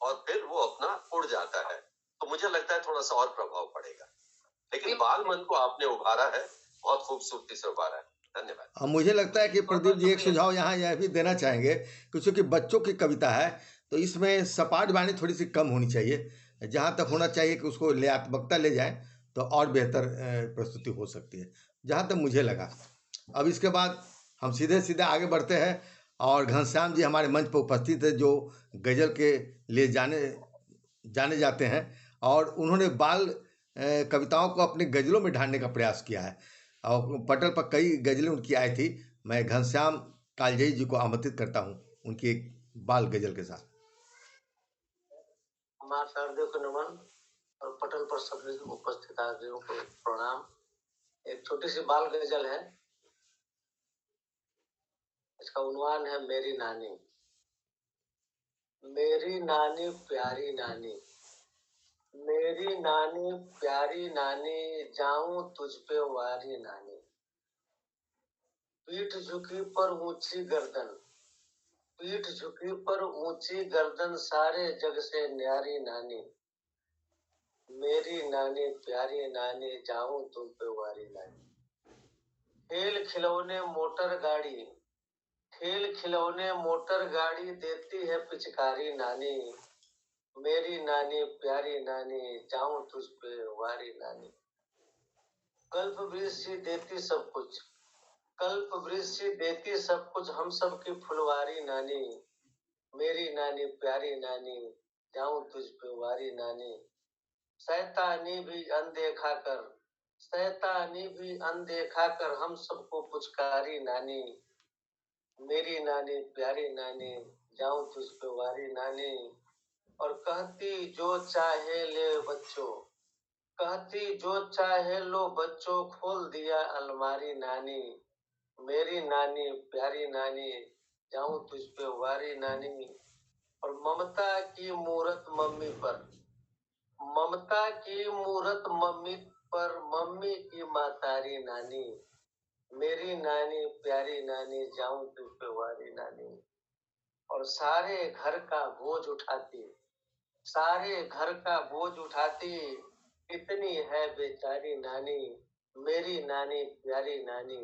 और फिर वो अपना उड़ जाता है, तो मुझे लगता है थोड़ा सा और प्रभाव पड़ेगा। लेकिन बाल मन को आपने उभारा है, बहुत खूबसूरती से उभारा है। धन्यवाद। मुझे लगता है कि प्रदीप जी एक शुक्रिया। सुझाव यहाँ यह भी देना चाहेंगे कि चूंकि बच्चों की कविता है तो इसमें सपाट वाणी थोड़ी सी कम होनी चाहिए, जहाँ तक होना चाहिए कि उसको लेआत्मकता ले जाए तो और बेहतर प्रस्तुति हो सकती है, जहाँ तक मुझे लगा। अब इसके बाद हम सीधे सीधे आगे बढ़ते हैं, और घनश्याम जी हमारे मंच पर उपस्थित है, जो गज़ल के लिए जाने जाते हैं, और उन्होंने बाल कविताओं को अपनी गज़लों में ढालने का प्रयास किया है, और पटल पर कई गज़लें उनकी आई थी। मैं घनश्याम कालजई जी को आमंत्रित करता हूँ उनकी एक बाल गज़ल के साथ। माँ शारदे को नमन और पटल पर सभी उपस्थित हाजिरों को प्रणाम। एक छोटी सी बाल गजल है, इसका उन्वान है मेरी नानी। मेरी नानी प्यारी नानी, मेरी नानी प्यारी नानी, जाऊं तुझ पे वारी नानी। पीठ झुकी पर ऊंची गर्दन, पीठ झुकी पर ऊंची गर्दन, सारे जग से न्यारी नानी। मेरी नानी प्यारी नानी, जाऊं तुम पे वारी नानी। खेल खिलौने मोटर गाड़ी, खेल खिलौने मोटर गाड़ी, देती है पिचकारी नानी। मेरी नानी प्यारी नानी, जाऊं तुझ पे वारी नानी। कल्प वृक्ष सी देती सब कुछ, कल्प वृक्ष सी देती सब कुछ, हम सब की फुलवारी नानी। मेरी नानी प्यारी नानी, जाऊं तुझ पे वारी नानी। शैतानी भी अनदेखा कर, शैतानी भी अनदेखा कर हम सबको पुचकारी नानी, मेरी नानी प्यारी नानी, जाऊं तुझ पे वारी नानी। और कहती जो चाहे ले बच्चों, कहती जो चाहे लो बच्चों, खोल दिया अलमारी नानी, मेरी नानी प्यारी नानी, जाऊं तुझ पे वारी नानी। और ममता की मूरत मम्मी पर, ममता की मूरत मम्मी पर, मम्मी की मातारी नानी, मेरी नानी प्यारी नानी, जाऊं तुझ पे वारी नानी। और सारे घर का बोझ उठाती, सारे घर का बोझ उठाती, इतनी है बेचारी नानी, मेरी नानी प्यारी नानी,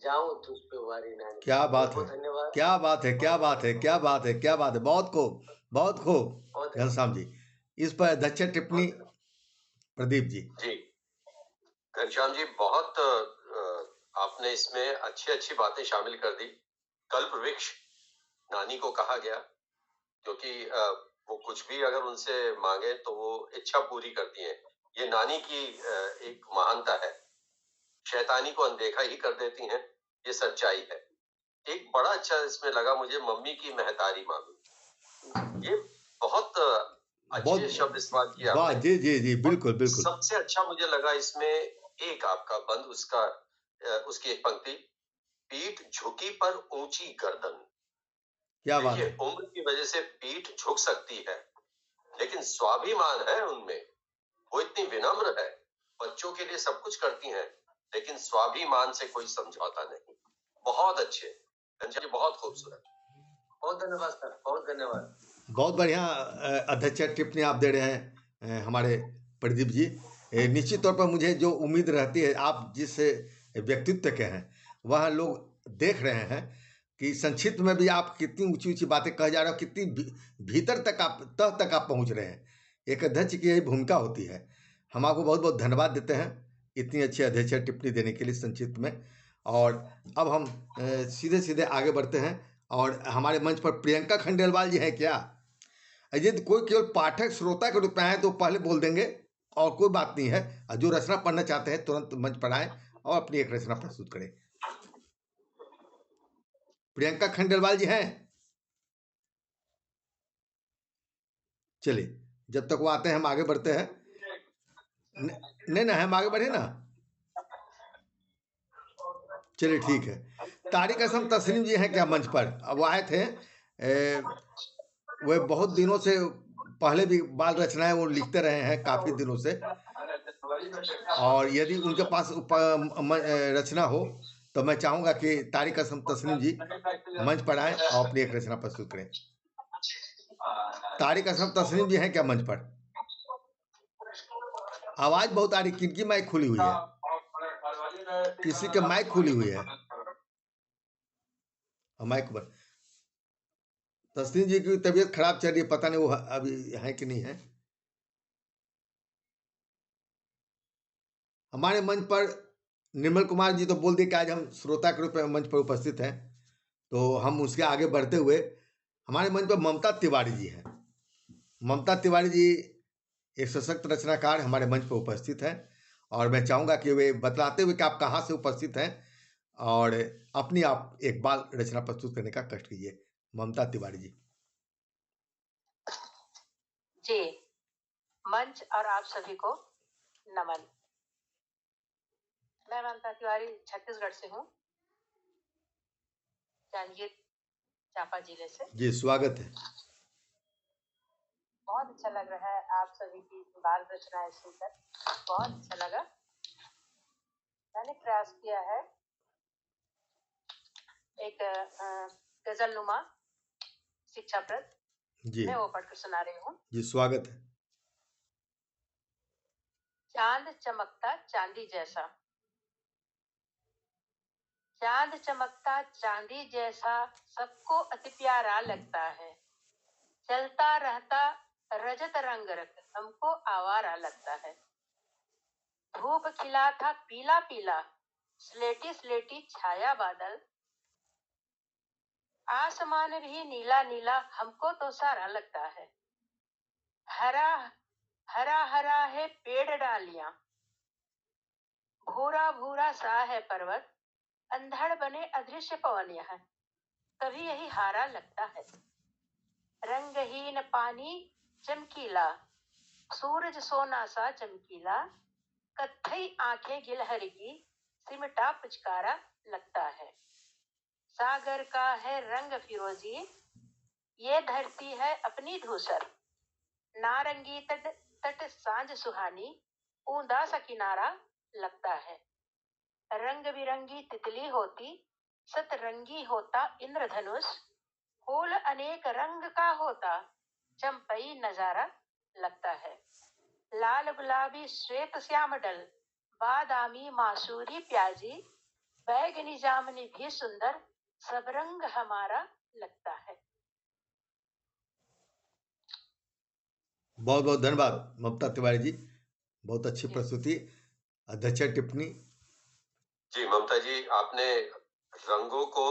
जाऊं तुझ पे वारी नानी। क्या बात है, बहुत धन्यवाद। क्या बात है, क्या बात है, क्या बात है, क्या बात है, बहुत खूब, बहुत खूब घनश्याम जी। इस पर अध्यक्ष टिप्पणी प्रदीप जी। जी घनश्याम जी, बहुत आपने इसमें अच्छी अच्छी बातें शामिल कर दी। कल्प वृक्ष नानी को कहा गया, क्योंकि वो कुछ भी अगर उनसे मांगे तो वो इच्छा पूरी करती हैं। ये नानी की एक महानता है, शैतानी को अनदेखा ही कर देती हैं, ये सच्चाई है। एक बड़ा अच्छा इसमें लगा मुझे, मम्मी की महतारी मामी। ये बहुत अच्छे शब्द इस्तेमाल किया वाह, आपने। जी जी जी, बिल्कुल बिल्कुल। सबसे अच्छा मुझे लगा इसमें एक आपका बंद, उसका उसकी एक पंक्ति, पीठ झुकी पर ऊंची गर्दन। क्या बात देखिए, है, उम्र की वजह से पीठ झुक सकती है, लेकिन स्वाभिमान है उनमें। वो इतनी विनम्र है, बच्चों के लिए सब कुछ करती हैं, लेकिन स्वाभिमान से कोई समझौता नहीं। बहुत अच्छे घनश्याम जी, बहुत खूबसूरत। बहुत धन्यवाद सर, बहुत धन्यवाद। बहुत बढ़िया अध्यक्ष टिप्पणी आप दे रहे हैं हमारे प्रदीप जी। निश्चित तौर पर मुझे जो उम्मीद रहती है, आप जिस व्यक्तित्व के हैं, वह लोग देख रहे हैं कि संक्षिप्त में भी आप कितनी ऊंची ऊंची बातें कह जा रहे हो, कितनी भीतर तक आप, तह तक आप पहुंच रहे हैं। एक अध्यक्ष की यही भूमिका होती है। हम आपको बहुत बहुत धन्यवाद देते हैं इतनी अच्छी अध्यक्ष टिप्पणी देने के लिए संक्षिप्त में। और अब हम सीधे सीधे आगे बढ़ते हैं, और हमारे मंच पर प्रियंका खंडेलवाल जी हैं क्या? यदि कोई केवल पाठक श्रोता के रूप में आए तो पहले बोल देंगे, और कोई बात नहीं है। जो रचना पढ़ना चाहते हैं तुरंत मंच पर आए और अपनी एक रचना प्रस्तुत करें। प्रियंका खंडेलवाल जी हैं? चलिए, जब तक वो आते हैं हम आगे बढ़ते हैं। नहीं ना, हम आगे बढ़े ना। चलिए ठीक है। तारिक असम तस्लीम जी हैं क्या मंच पर? अब वो आए थे, वे बहुत दिनों से पहले भी बाल रचनाएं वो लिखते रहे हैं काफी दिनों से, और यदि उनके पास रचना हो तो मैं चाहूंगा कि तारिक असम तस्लीम जी मंच पर आए और अपनी एक रचना प्रस्तुत करें। तारिक असम तस्लीम जी हैं क्या मंच पर? आवाज बहुत आ रही, किनकी माइक खुली हुई है? किसी के माइक खुली हुई है? माइक पर तस्लीम जी की तबीयत खराब चल रही है, पता नहीं वो अभी है कि नहीं है। हमारे मंच पर निर्मल कुमार जी तो बोल दिए कि आज हम श्रोता के रूप में मंच पर उपस्थित हैं, तो हम उसके आगे बढ़ते हुए हमारे मंच पर ममता तिवारी जी हैं। ममता तिवारी जी एक सशक्त रचनाकार हमारे मंच पर उपस्थित हैं, और मैं चाहूंगा कि वे बतलाते हुए कि आप कहाँ से उपस्थित हैं और अपनी आप एक बाल रचना प्रस्तुत करने का कष्ट कीजिए। ममता तिवारी जी। जी, मंच और आप सभी को नमन। मैं ममता तिवारी छत्तीसगढ़ से हूँ, जांजगीर चांपा जिले से। जी, स्वागत है। बहुत अच्छा लग रहा है आप सभी की बाल रचनाएं सुनकर, बहुत अच्छा लगा। मैंने प्रयास किया है एक गजल नुमा शिक्षाप्रद, जी मैं वो पढ़कर सुना रही हूँ। जी, स्वागत है। चांद चमकता चांदी जैसा, चांद चमकता चांदी जैसा, सबको अति प्यारा लगता है। चलता रहता रजत रंग रख, हमको आवारा लगता है। धूप खिला था पीला पीला, स्लेटी स्लेटी छाया बादल, आसमान भी नीला नीला, हमको तो सारा लगता है। हरा हरा हरा है पेड़ डालियां, भूरा भूरा सा है पर्वत, अंधड़ बने अदृश्य पवन यह, कभी यही हारा लगता है। रंगहीन पानी चमकीला, सूरज सोना सा चमकीला, कत्थई आंखें गिलहर की, सिमटा पुचकारा लगता है। सागर का है रंग फिरोजी, ये धरती है अपनी धूसर, नारंगी तट तट सांझ सुहानी, ऊंधा सा किनारा लगता है। रंग बिरंगी तितली होती, सतरंगी होता इंद्रधनुष, फूल अनेक रंग का होता, चंपई नजारा लगता है। लाल गुलाबी श्वेत श्याम डल, बादामी मासूरी प्याजी, बैगनी जामनी भी सुंदर, सब रंग हमारा लगता है। बहुत बहुत धन्यवाद ममता तिवारी जी, बहुत अच्छी जी। प्रस्तुति, अध्यक्ष टिप्पणी। जी ममता जी, आपने रंगों को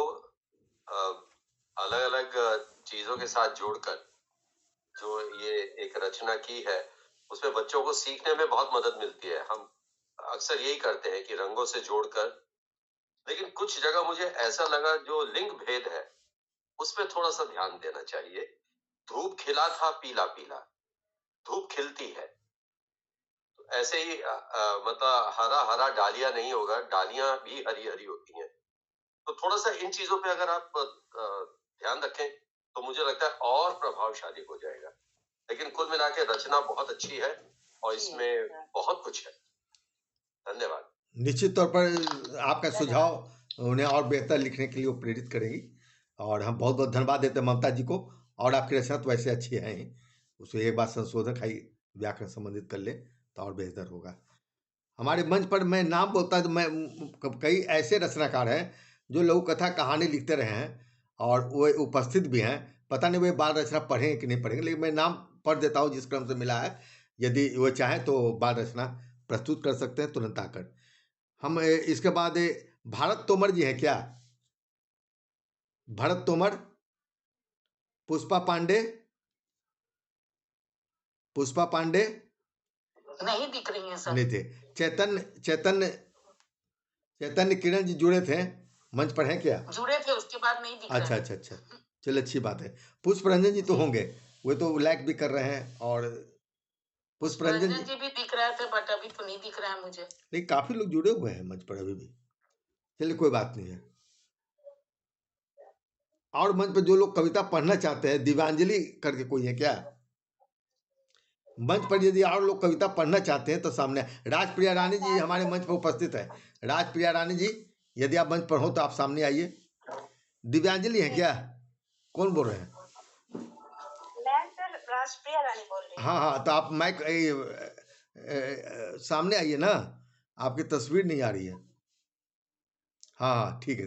अलग अलग चीजों के साथ जोड़कर जो ये एक रचना की है, उसमें बच्चों को सीखने में बहुत मदद मिलती है। हम अक्सर यही करते हैं कि रंगों से जोड़कर, लेकिन कुछ जगह मुझे ऐसा लगा जो लिंग भेद है उस पर थोड़ा सा ध्यान देना चाहिए। धूप खिला था पीला पीला, धूप खिलती है, तो ऐसे ही मतलब हरा हरा डालिया नहीं होगा, डालियां भी हरी हरी होती हैं। तो थोड़ा सा इन चीजों पे अगर आप ध्यान रखें तो मुझे लगता है और प्रभावशाली हो जाएगा। लेकिन कुल मिला के रचना बहुत अच्छी है और इसमें बहुत कुछ है। धन्यवाद। निश्चित तौर पर आपका सुझाव उन्हें और बेहतर लिखने के लिए वो प्रेरित करेगी, और हम बहुत बहुत धन्यवाद देते हैं ममता जी को। और आपकी रचना तो वैसे अच्छी है ही, उसे एक बार संशोधन खाई व्याकरण संबंधित कर ले तो और बेहतर होगा। हमारे मंच पर मैं नाम बोलता तो मैं कई ऐसे रचनाकार हैं जो लघु कथा कहानी लिखते रहे हैं और वो उपस्थित भी हैं। पता नहीं वे बाल रचना पढ़ेंगे कि नहीं पढ़ेंगे, लेकिन मैं नाम पढ़ देता हूँ जिस क्रम से मिला है। यदि वो चाहें तो बाल रचना प्रस्तुत कर सकते हैं तुरंत आकर। हम इसके बाद भारत तोमर जी हैं क्या? भरत तोमर, पुष्पा पांडे, पुष्पा पांडे नहीं दिख रही है सर। नहीं थे। चैतन्य चैतन्य चैतन्य किरण जी जुड़े थे, मंच पर हैं क्या? जुड़े थे, उसके बाद नहीं दिख अच्छा रहा है। अच्छा अच्छा, चलो अच्छी बात है। पुष्प रंजन जी तो होंगे, वो तो लाइक भी कर रहे हैं। और पुष्प रंजन रंजन जी भी दिख रहे थे, बट अभी तो नहीं दिख रहा है मुझे। नहीं, काफी लोग जुड़े हुए हैं मंच पर अभी भी। चलिए कोई बात नहीं है। और मंच पर जो लोग कविता पढ़ना चाहते हैं, दिव्यांजलि करके कोई है क्या? मंच पर यदि और लोग कविता पढ़ना चाहते हैं तो सामने राजप्रिया रानी जी हमारे मंच पर उपस्थित है। राजप्रिया रानी जी, यदि आप मंच पर हो तो आप सामने आइए। दिव्यांजलि है क्या? कौन बोल रहे हैं? मैं सर राजप्रिया रानी बोल रही हूँ। हाँ हाँ, तो आप माइक सामने आइए ना, आपकी तस्वीर नहीं आ रही है। हाँ हाँ ठीक है,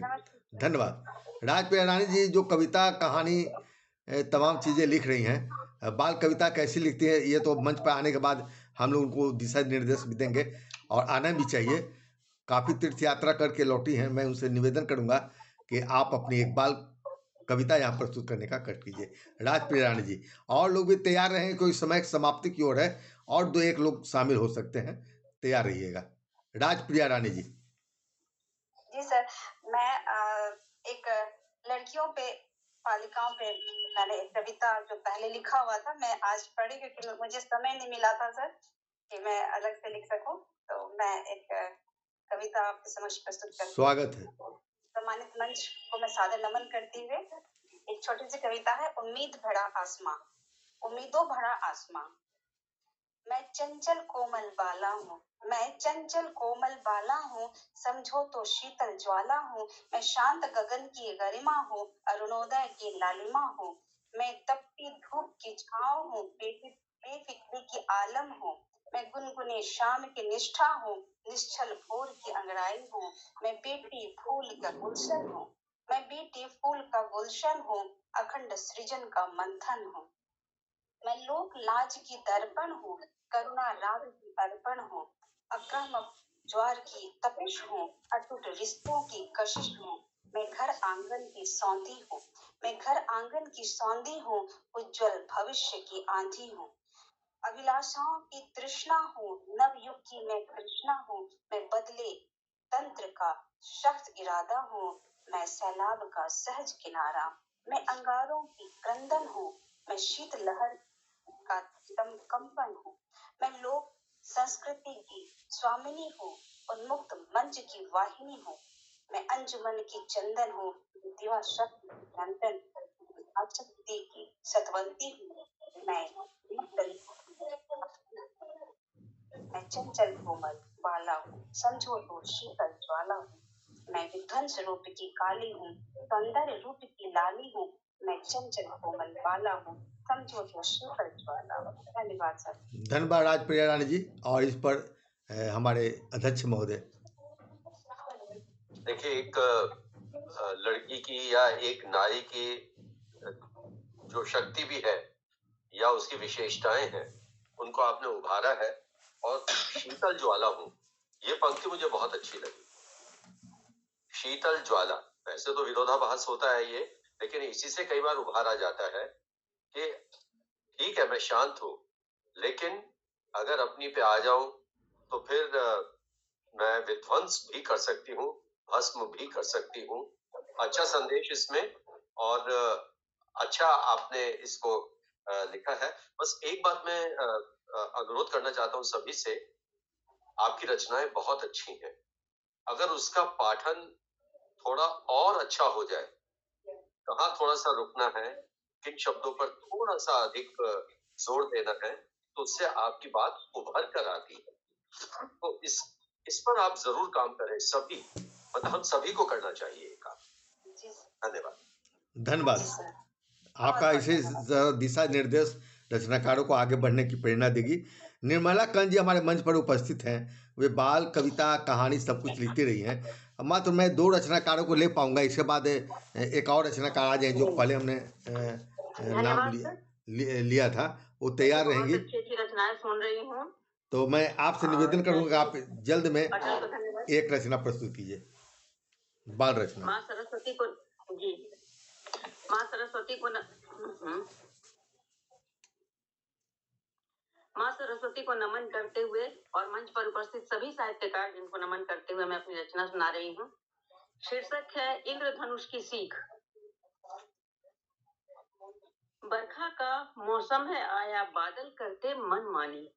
धन्यवाद। राजप्रिया रानी जी जो कविता कहानी तमाम चीज़ें लिख रही हैं, बाल कविता कैसी लिखती है ये तो मंच पर आने के बाद हम लोग उनको दिशा निर्देश भी देंगे, और आना भी चाहिए। काफ़ी तीर्थ यात्रा करके लौटी हैं, मैं उनसे निवेदन करूंगा कि आप अपनी एक बाल कविता यहाँ प्रस्तुत करने का कष्ट कीजिए। राजप्रिया रानी जी, और लोग भी तैयार रहें, कोई समय समाप्ति की ओर है, और दो एक लोग शामिल हो सकते हैं, तैयार रहिएगा। राजप्रिया रानी जी। जी सर, मैं एक लड़कियों पे, बालिकाओं पे मैंने एक कविता जो पहले लिखा हुआ था, मैं आज पढ़ी क्योंकि मुझे समय नहीं मिला था सर कि मैं अलग से लिख सकूं, तो मैं एक कविता आपके समक्ष प्रस्तुत करती हूं। स्वागत है। सम्मानित मंच को मैं सादर नमन करती हुए एक छोटी सी कविता है, उम्मीद भरा आसमां। उम्मीदों भरा आसमां। मैं चंचल कोमल बाला हूँ, मैं चंचल कोमल बाला हूँ, समझो तो शीतल ज्वाला हूँ। मैं शांत गगन की गरिमा हूँ, अरुणोदय की लालिमा हूँ। मैं तपती धूप की छाँव हूँ, बेफिक्री की आलम हूँ। मैं गुनगुने शाम की निष्ठा हूँ, निश्चल भोर की अंगड़ाई हूँ। मैं बेटी फूल का गुलशन हूँ, मैं बेटी फूल का गुलशन हूँ, अखंड सृजन का मंथन हूँ। मैं लोक लाज की दर्पण हूँ, करुणा राग की अर्पण हूँ। आक्रामक ज्वार की तपिश हूँ, अटूट रिश्तों की कशिश हूँ। मैं घर आंगन की सौंधी हूँ, मैं घर आंगन की सौंधी हूँ, उज्जवल भविष्य की आंधी हूँ। अभिलाषाओं की तृष्णा हूँ, नव युग की मैं कृष्णा हूँ, मैं बदले तंत्र का सख्त इरादा हूँ, मैं सैलाब का सहज किनारा, मैं अंगारों की क्रंदन हूँ, मैं शीत लहर का कंपन हूँ, मैं लोक संस्कृति की स्वामिनी हूँ, उन्मुक्त मंच की वाहिनी हूँ, मैं अंजुमन की चंदन हूँ, दिवा शक्ति की लंदन, शक्ति की सतवंती हूँ, मैं चंचल कोमल बाला हूँ, समझो तो शीतल ज्वाला हूँ, मैं विध्वंस रूप की काली हूँ, सौंदर्य रूप की लाली हूँ, मैं चंचल कोमल बाला हूँ, समझो तो शीतल ज्वाला हूँ। धन्यवाद सर। धन्यवाद राजप्रिया रानी जी। और इस पर हमारे अध्यक्ष महोदय। देखिए, एक लड़की की या एक नारी की जो शक्ति भी है या उसकी विशेषताएं हैं, उनको आपने उभारा है। और शीतल ज्वाला हूँ, ये पंक्ति मुझे बहुत अच्छी लगी। शीतल ज्वाला, वैसे तो विरोधाभास होता है ये, लेकिन इसी से कई बार उभारा जाता है कि ठीक है मैं शांत हूँ, लेकिन अगर अपनी पे आ जाऊं तो फिर मैं विध्वंस भी कर सकती हूँ, भस्म भी कर सकती हूँ। अच्छा संदेश इसमें, और अच्छा आपने इसको लिखा है। बस एक बात मैं अनुरोध करना चाहता हूँ सभी से, आपकी रचनाएं बहुत अच्छी हैं, अगर उसका पाठन थोड़ा और अच्छा हो जाए, कहाँ थोड़ा सा रुकना है, किन शब्दों पर थोड़ा सा अधिक जोर देना है, तो उससे आपकी बात उभर कर आती है। तो इस पर आप जरूर काम करें, सभी, मतलब हम सभी को करना चाहिए ये काम। धन्यवाद। धन्यवाद। आपका इसे दिशा निर्देश रचनाकारों को आगे बढ़ने की प्रेरणा देगी। निर्मला कंज जी हमारे मंच पर उपस्थित हैं। वे बाल, कविता, कहानी सब कुछ लिखती रही हैं। मात्र मैं 2 रचनाकारों को ले पाऊंगा, इसके बाद एक और रचनाकार आ जाए जो पहले हमने नाम लिया था, वो तैयार रहेंगी। अच्छी रचनाएं सुन रही हूँ। तो मैं आपसे निवेदन करूंगा कि आप जल्द में एक रचना प्रस्तुत कीजिए, बाल रचना। माँ सरस्वती को जी, माँ सरस्वती को माँ सरस्वती को नमन करते हुए और मंच पर उपस्थित सभी साहित्यकार जिनको नमन करते हुए मैं अपनी रचना सुना रही हूँ। शीर्षक है इंद्रधनुष की सीख। बरखा का मौसम है आया, बादल करते मनमानी,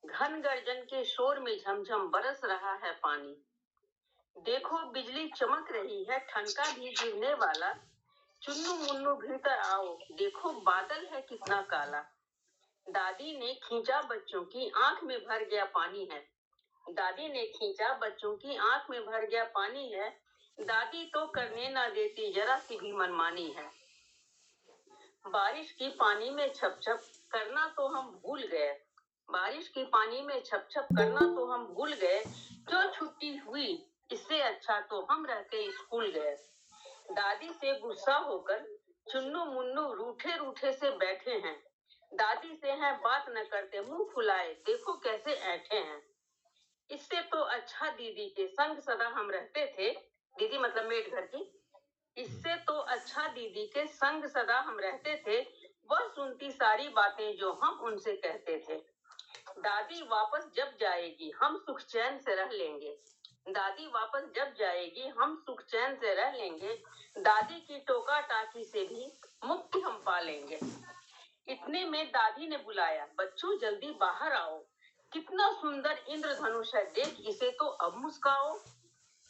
घन गर्जन के शोर में झमझम बरस रहा है पानी। देखो बिजली चमक रही है, ठनका भी गिरने वाला, चुन्नू मुन्नू भीतर आओ, देखो बादल है कितना काला। दादी ने खींचा बच्चों की आंख में भर गया पानी है, दादी ने खींचा बच्चों की आंख में भर गया पानी है, दादी तो करने ना देती जरा सी भी मनमानी है। बारिश की पानी में छप छप करना तो हम भूल गए, बारिश की पानी में छप छप करना तो हम भूल गए, जो छुट्टी हुई इससे अच्छा तो हम रहते स्कूल गए। दादी से गुस्सा होकर चुन्नू मुन्नू रूठे रूठे से बैठे हैं, दादी से हैं बात न करते मुंह फुलाए, देखो कैसे ऐठे हैं। इससे तो अच्छा दीदी के संग सदा हम रहते थे, दीदी मतलब मेड घर की। इससे तो अच्छा दीदी के संग सदा हम रहते थे, वह सुनती सारी बातें जो हम उनसे कहते थे। दादी वापस जब जाएगी हम सुख चैन से रह लेंगे, दादी वापस जब जाएगी हम सुख चैन से रह लेंगे, दादी की टोका टाकी से भी मुक्ति हम पा लेंगे। इतने में दादी ने बुलाया, बच्चों जल्दी बाहर आओ, कितना सुंदर इंद्रधनुष है, देख इसे तो अब मुस्काओ।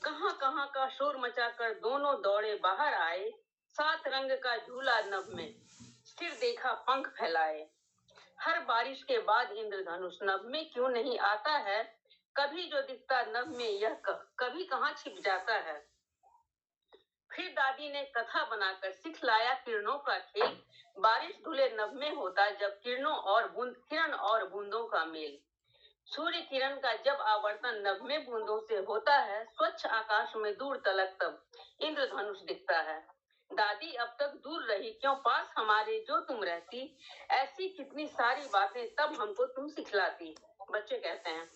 कहाँ कहाँ का शोर मचाकर दोनों दौड़े बाहर आए, 7 रंग का झूला नभ में स्थिर देखा पंख फैलाए। हर बारिश के बाद इंद्रधनुष नभ में क्यों नहीं आता है, कभी जो दिखता नभ में यह कभी कहाँ छिप जाता है। फिर दादी ने कथा बनाकर सिखलाया किरणों का खेल, बारिश धुले नभ में होता जब किरण और बूंदों का मेल। सूर्य किरण का जब आवर्तन नभ में बूंदों से होता है, स्वच्छ आकाश में दूर तलक तब इंद्रधनुष दिखता है। दादी अब तक दूर रही क्यों पास हमारे जो तुम रहती, ऐसी कितनी सारी बातें तब हमको तुम सिखलाती। बच्चे कहते हैं,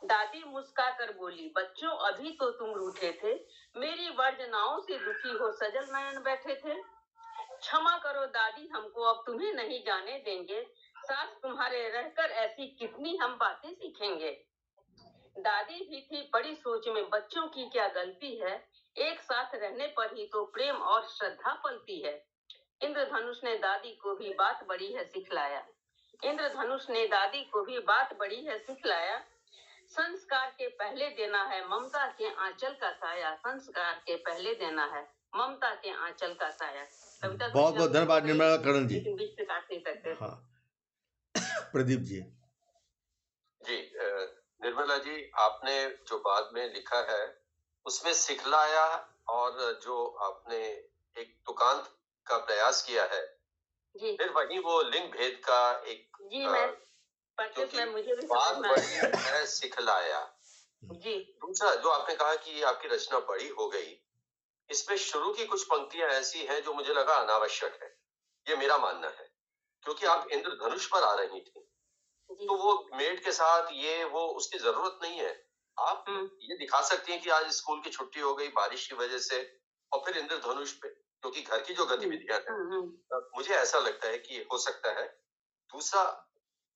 दादी मुस्काकर बोली, बच्चों अभी तो तुम रूठे थे, मेरी वर्जनाओं से दुखी हो सजल नयन बैठे थे। क्षमा करो दादी हमको अब तुम्हें नहीं जाने देंगे, साथ तुम्हारे रहकर ऐसी कितनी हम बातें सीखेंगे। दादी भी थी बड़ी सोच में, बच्चों की क्या गलती है, एक साथ रहने पर ही तो प्रेम और श्रद्धा पलती है। इंद्रधनुष ने दादी को भी बात बड़ी है सिखलाया। इंद्रधनुष ने दादी को भी बात बड़ी है सिखलाया। संस्कार के पहले देना है ममता के आंचल का साया। संस्कार के पहले देना है ममता के आंचल का साया। कविता बहुत बहुत धन्यवाद निर्मला करण जी। लेकिन बीच से काट नहीं सकते। हाँ प्रदीप जी। जी निर्मला जी, आपने जो बाद में लिखा है उसमें सिखलाया और जो आपने एक तुकांत का प्रयास किया है जी, फिर वही वो लिंग भेद का एक जी मैं पच्चीस में मुझे भी बात समझना बड़ी है सिखलाया। जी, दूसरा जो आपने कहा कि आपकी रचना बड़ी हो गई, इसमें शुरू की कुछ पंक्तियां ऐसी हैं जो मुझे लगा अनावश्यक है, ये मेरा मानना है, क्योंकि आप इंद्रधनुष पर आ रही थी जी, तो वो मेड के साथ ये वो उसकी जरूरत नहीं है। आप ये दिखा सकती हैं कि आज स्कूल की छुट्टी हो गई बारिश की वजह से और फिर इंद्रधनुष पे, क्योंकि घर की जो गतिविधियां हैं मुझे ऐसा लगता है कि हो सकता है। दूसरा,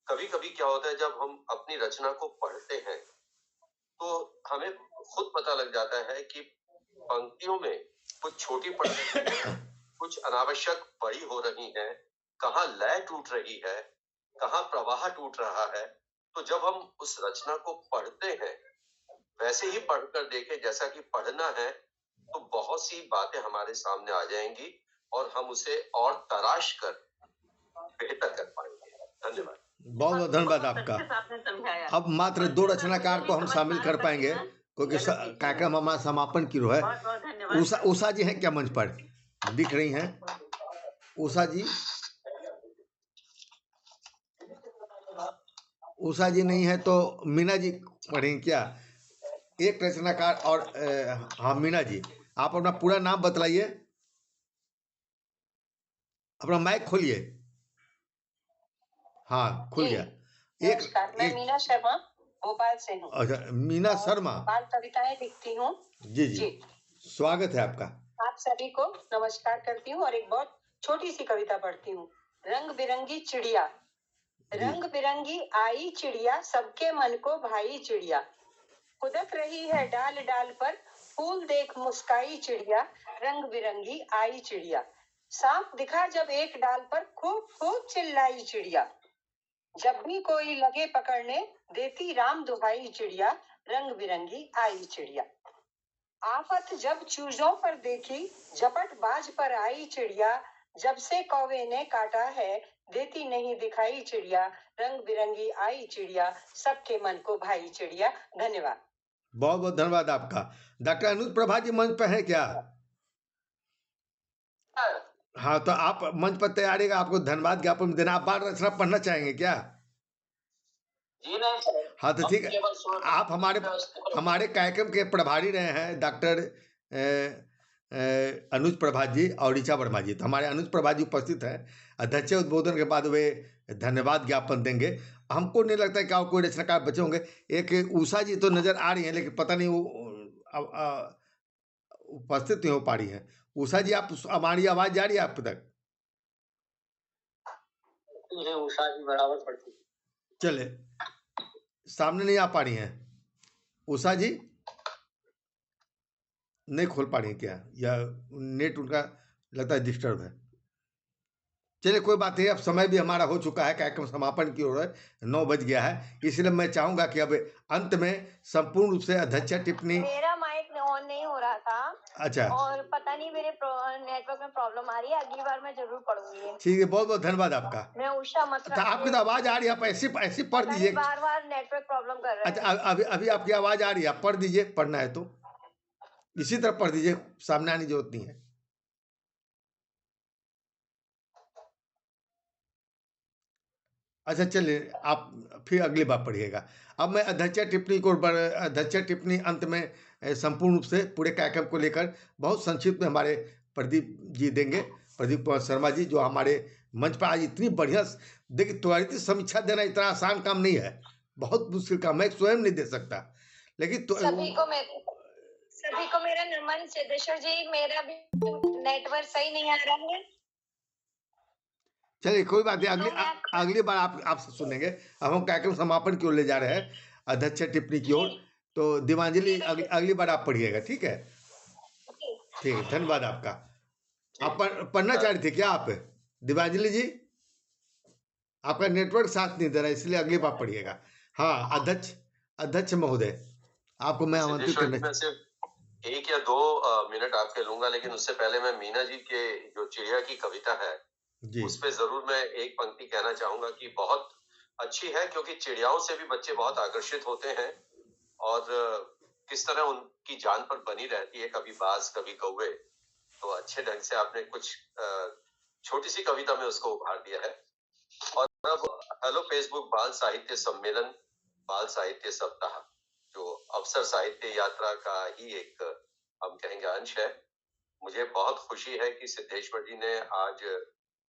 कभी कभी क्या होता है जब हम अपनी रचना को पढ़ते हैं तो हमें खुद पता लग जाता है कि पंक्तियों में कुछ छोटी पड़ रही है, कुछ अनावश्यक बड़ी हो रही है, कहाँ लय टूट रही है, कहाँ प्रवाह टूट रहा है। तो जब हम उस रचना को पढ़ते हैं वैसे ही पढ़कर देखें जैसा कि पढ़ना है तो बहुत सी बातें हमारे सामने आ जाएंगी और हम उसे और तराश कर बेहतर कर पाएंगे। धन्यवाद। बहुत बहुत धन्यवाद आपका। अब मात्र 2 रचनाकार को हम शामिल कर पाएंगे क्योंकि कार्यक्रम हमारा समापन की ओर है। उषा जी हैं क्या मंच पर दिख रही हैं? उषा जी, उषा जी नहीं है तो मीना जी पढ़ेंगे क्या? एक रचनाकार और हाँ मीना जी, आप अपना पूरा नाम बतलाइए, अपना माइक खोलिए। हाँ खुल गया। मैं मीना शर्मा भोपाल से हूँ। अच्छा मीना शर्मा, बाल कविताएं लिखती हूँ। जी स्वागत है आपका। आप सभी को नमस्कार करती हूँ और एक बहुत छोटी सी कविता पढ़ती हूँ। रंग बिरंगी चिड़िया, रंग बिरंगी आई चिड़िया, सबके मन को भाई चिड़िया, कुदक रही है डाल डाल पर, फूल देख मुस्काई चिड़िया, रंग बिरंगी आई चिड़िया, सांप दिखा जब एक डाल पर, खूब खूब चिल्लाई चिड़िया, जब भी कोई लगे पकड़ने, देती राम दुहाई चिड़िया, रंग बिरंगी आई चिड़िया, आफत जब चूजों पर देखी, झपट बाज पर आई चिड़िया, जब से कौवे ने काटा है, देती नहीं दिखाई चिड़िया, रंग बिरंगी आई चिड़िया, सबके मन को भाई चिड़िया। धन्यवाद। बहुत बहुत धन्यवाद आपका। डॉक्टर अनुज प्रभा जी मंच पर है क्या? हाँ तो आप मंच पर तैयारी, आपको धन्यवाद ज्ञापन देना। आप बाल रचना पढ़ना चाहेंगे क्या? जी नहीं सर। हाँ तो ठीक है, आप हमारे कार्यक्रम के प्रभारी रहे हैं डॉक्टर अनुज प्रभा जी और ऋचा वर्मा जी। तो हमारे अनुज प्रभा जी उपस्थित हैं, अध्यक्ष उद्बोधन के बाद वे धन्यवाद ज्ञापन देंगे। हमको नहीं लगता कि और कोई रचनाकार बचे होंगे। एक उषा जी तो नजर आ रही हैं लेकिन पता नहीं वो उपस्थित नहीं हो पा रही है। उषा जी, आप हमारी आवाज जा रही है आप तक? उषा जी बराबर पड़ती, चले सामने नहीं आ पा रही हैं उषा जी, नहीं खोल पा रही है क्या, या नेट उनका लगता है डिस्टर्ब है। चलिए कोई बात नहीं, अब समय भी हमारा हो चुका है, कार्यक्रम समापन की ओर है, 9 बज गया है। इसलिए मैं चाहूंगा कि अब अंत में संपूर्ण रूप से अध्यक्ष टिप्पणी। मेरा माइक ऑन नहीं हो रहा था। अच्छा, और पता नहीं मेरे नेटवर्क में प्रॉब्लम आ रही है, अगली बार मैं जरूर पढ़ूंगी। ठीक है, बहुत बहुत धन्यवाद आपका। मैं उषा मथुरा। आपकी तो आवाज आ रही है, आप ऐसी पढ़ दीजिए। बार बार नेटवर्क प्रॉब्लम कर रहा है। अच्छा अभी आपकी आवाज आ रही है, आप पढ़ दीजिए, पढ़ना है तो इसी तरह पढ़ दीजिए, सामने आने की जरूरत नहीं है। अच्छा चलिए, आप फिर अगली बार पढ़िएगा। अब मैं अध्यक्ष टिप्पणी अंत में संपूर्ण रूप से पूरे कार्यक्रम को लेकर बहुत संक्षिप्त में हमारे प्रदीप जी देंगे। प्रदीप कुमार शर्मा जी, जो हमारे मंच पर आज इतनी बढ़िया, देखिए त्वरित समीक्षा देना इतना आसान काम नहीं है, बहुत मुश्किल काम, मैं स्वयं नहीं दे सकता। लेकिन सभी को मेरा नमन। सिद्धेश्वर जी, मेरा भी नेटवर्क सही नहीं आ रहा है। चलिए कोई बात नहीं, तो अगली मैं अगली बार आपसे सुनेंगे। अब हम कार्यक्रम समापन की ओर ले जा रहे हैं, अध्यक्ष टिप्पणी की ओर। जी तो दीपांजलि ठीक है अगली बार आप पढ़िएगा, ठीक है? जी ठीक है, धन्यवाद आपका। आप पढ़ना हाँ, चाह रहे थे क्या आप, दीपांजलि जी? आपका नेटवर्क साथ नहीं दे रहा, इसलिए अगली बार पढ़िएगा। हाँ, अध्यक्ष महोदय, आपको मैं आमंत्रित सिद्धेश्वर जी, करना। मैं सिर्फ 1 या 2 मिनट आपके लूंगा, लेकिन उससे पहले मैं मीना जी के जो चिड़िया की कविता है जी उस पे जरूर मैं एक पंक्ति कहना चाहूंगा कि बहुत अच्छी है, क्योंकि चिड़ियाओं से भी बच्चे बहुत आकर्षित होते हैं और किस तरह उनकी जान पर बनी रहती है, कभी बाज कभी कौवे। तो अच्छे ढंग से आपने कुछ छोटी सी कविता में उसको उभार दिया है। और अब हेलो फेसबुक बाल साहित्य सम्मेलन, बाल साहित्य सप्ताह, जो अवसर साहित्य यात्रा का ही एक हम कहेंगे अंश है। मुझे बहुत खुशी है कि सिद्धेश्वर जी ने आज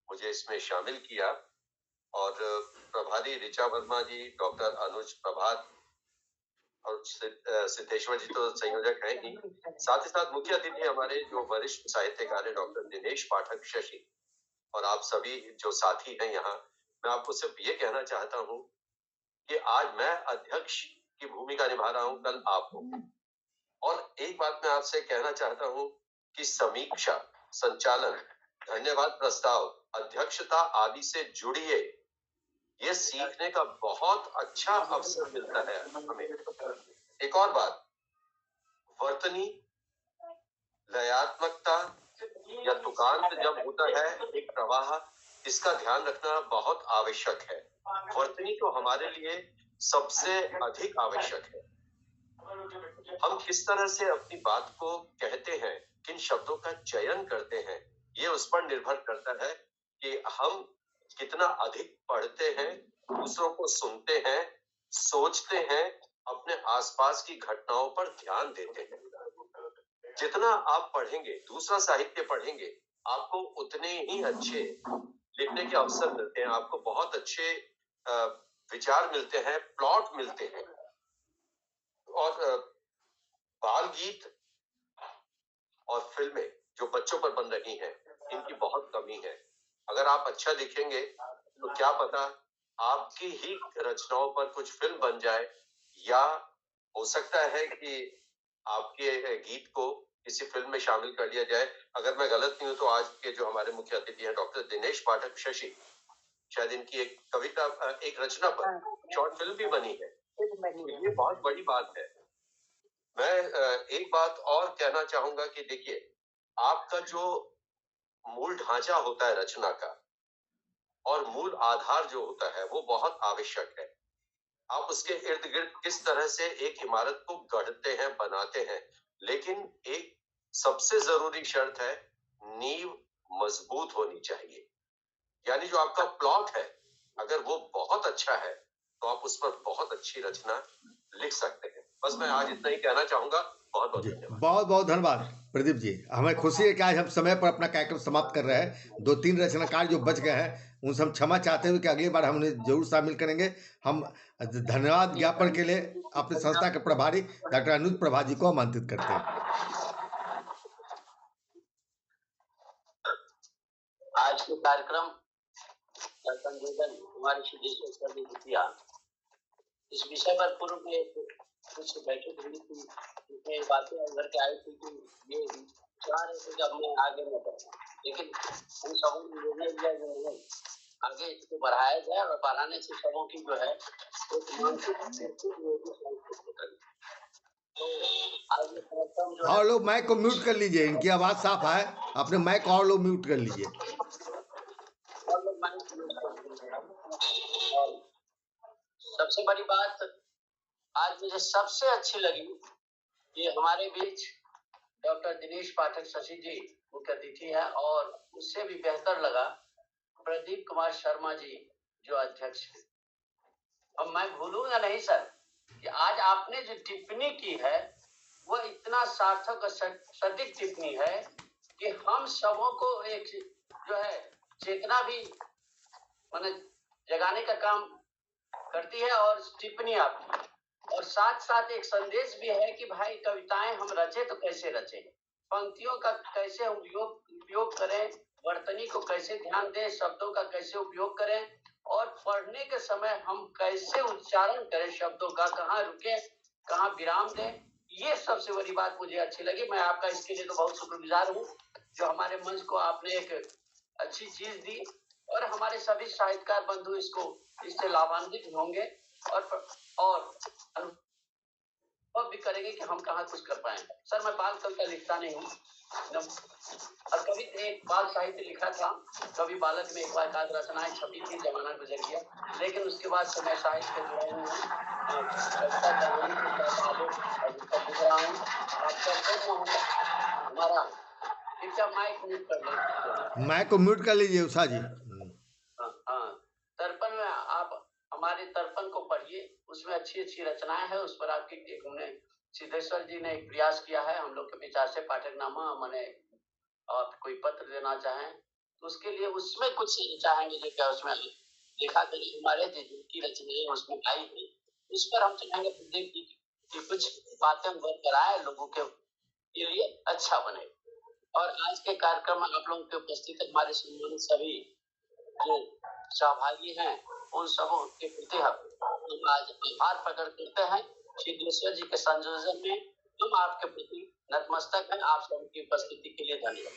मुझे इसमें शामिल किया, और प्रभारी ऋचा वर्मा जी, डॉक्टर अनुज प्रभात और सिद्धेश्वर जी तो संयोजक हैं ही, साथ ही साथ मुख्य अतिथि हमारे जो वरिष्ठ साहित्यकार हैं डॉक्टर दिनेश पाठक शशि, और आप सभी जो साथी हैं यहाँ। मैं आपको सिर्फ ये कहना चाहता हूँ कि आज मैं अध्यक्ष की भूमिका निभा रहा हूँ, कल आप हो। और एक बात मैं आपसे कहना चाहता हूँ कि समीक्षा, संचालन, धन्यवाद प्रस्ताव, अध्यक्षता आदि से जुड़िए, ये सीखने का बहुत अच्छा अवसर मिलता है हमें। एक और बात, वर्तनी लयात्मकता या तुकांत जब होता है एक प्रवाह, इसका ध्यान रखना बहुत आवश्यक है। वर्तनी तो हमारे लिए सबसे अधिक आवश्यक है। हम किस तरह से अपनी बात को कहते हैं, किन शब्दों का चयन करते हैं, ये उस पर निर्भर करता है कि हम कितना अधिक पढ़ते हैं, दूसरों को सुनते हैं, सोचते हैं, अपने आसपास की घटनाओं पर ध्यान देते हैं। जितना आप पढ़ेंगे, दूसरा साहित्य पढ़ेंगे, आपको उतने ही अच्छे लिखने के अवसर मिलते हैं, आपको बहुत अच्छे विचार मिलते हैं, प्लॉट मिलते हैं। और बाल गीत और फिल्में जो बच्चों पर बन रही हैं, इनकी बहुत कमी है। अगर आप अच्छा लिखेंगे तो क्या पता आपकी ही रचनाओं पर कुछ फिल्म बन जाए, या हो सकता है कि आपके गीत को किसी फिल्म में शामिल कर लिया जाए। अगर मैं गलत नहीं हूं तो आज के जो हमारे मुख्य अतिथि हैं डॉक्टर दिनेश पाठक शशि, शायद इनकी एक कविता, एक रचना पर शॉर्ट फिल्म भी बनी है। तो ये बहुत बड़ी बात है। मैं एक बात और कहना चाहूंगा कि देखिए, आपका जो मूल ढांचा होता है रचना का और मूल आधार जो होता है, वो बहुत आवश्यक है। आप उसके इर्द गिर्द किस तरह से एक इमारत को गढ़ते हैं, बनाते हैं, लेकिन एक सबसे जरूरी शर्त है, नींव मजबूत होनी चाहिए। यानी जो आपका प्लॉट है, अगर वो बहुत अच्छा है तो आप उस पर बहुत अच्छी रचना लिख सकते हैं। बस मैं आज इतना ही कहना चाहूंगा। बहुत बहुत धन्यवाद। बहुत बहुत धन्यवाद प्रदीप जी। हमें खुशी है कि आज हम समय पर अपना कार्यक्रम समाप्त कर रहे हैं। 2-3 रचनाकार जो बच गए हैं उनसे हम क्षमा चाहते हुए कि अगली बार हम उन्हें जरूर शामिल करेंगे। हम धन्यवाद ज्ञापन के लिए अपने संस्था के प्रभारी डॉक्टर अनुज प्रभा जी को आमंत्रित करते हैं। आज के कार्यक्रम का संयोजन हमारे सिद्धेश्वर सर ने किया। इस विषय पर पूर्व में कुछ बैठक हुई थी, जिसमें बातें उभर के आई थी कि ये चाह रहे थे कि अब मैं आगे न बढ़ूं, लेकिन उन सबों ने निर्णय लिया जो नहीं, आगे इसको बढ़ाया जाए और बढ़ाने से सबों की जो है एक मानसिक और लोग माइक को म्यूट कर लीजिए, इनकी आवाज साफ है। अपने माइक और लोग म्यूट कर लीजिए। सबसे बड़ी बात आज मुझे सबसे अच्छी लगी कि हमारे बीच डॉक्टर दिनेश पाठक शशि जी मुख्य अतिथि हैं, और उससे भी बेहतर लगा प्रदीप कुमार शर्मा जी जो अध्यक्ष हैं। और मैं भूलूंगा नहीं सर कि आज आपने जो टिप्पणी की है वो इतना सार्थक और सटीक टिप्पणी है कि हम सबों को एक जो है चेतना भी माने जगाने का काम करती है, और टिप्पणी आपकी, और साथ साथ एक संदेश भी है कि भाई कविताएं हम रचे तो कैसे रचे। पंक्तियों का कैसे उपयोग करें, वर्तनी को कैसे ध्यान दें, शब्दों का कैसे उपयोग करें और पढ़ने के समय हम कैसे उच्चारण करें शब्दों का, कहाँ रुके, कहाँ विराम दें, ये सबसे बड़ी बात मुझे अच्छी लगी। मैं आपका इसके लिए तो बहुत शुक्रगुजार हूँ जो हमारे मंच को आपने एक अच्छी चीज दी और हमारे सभी साहित्यकार बंधु इससे लाभान्वित होंगे और अनुभव भी करेंगे कि हम कहाँ कुछ कर पाए। सर मैं बाल कविता लिखता नहीं हूँ और कभी एक बाल साहित्य लिखा था, कभी बालक में एक बार रचनाएं छपी थी, जमाना गुजर गया, लेकिन उसके बाद से मैं साहित्य से जुड़ा हूँ, हमारा कृपया माइक म्यूट कर लें। माइक को म्यूट कर लीजिए उषा जी। हाँ, तर्पण में आप हमारे तर्पण को पढ़िए, उसमें अच्छी अच्छी रचनाएं हैं, उस पर आपकी उन्हें सिद्धेश्वर जी ने एक प्रयास किया है हम लोग के विचार से। पाठकनामा मैंने आप कोई पत्र देना चाहें तो उसके लिए उसमें कुछ चाहेंगे जो क्या उसमें लिखा करिए, हमारे जिनकी रचनाएं उसमें आई थी उस पर हम चाहेंगे प्रदीप जी की कुछ बातें भर आए, लोगों के लिए अच्छा बने। और आज के कार्यक्रम में आप लोगों के उपस्थित हमारे सम्मानित सभी जो सहभागी हैं उन सबों के प्रति हम आज आभार प्रकट करते हैं। सिद्धेश्वर जी के संयोजन में हम आपके प्रति नतमस्तक हैं। आप सबकी उपस्थिति के लिए धन्यवाद।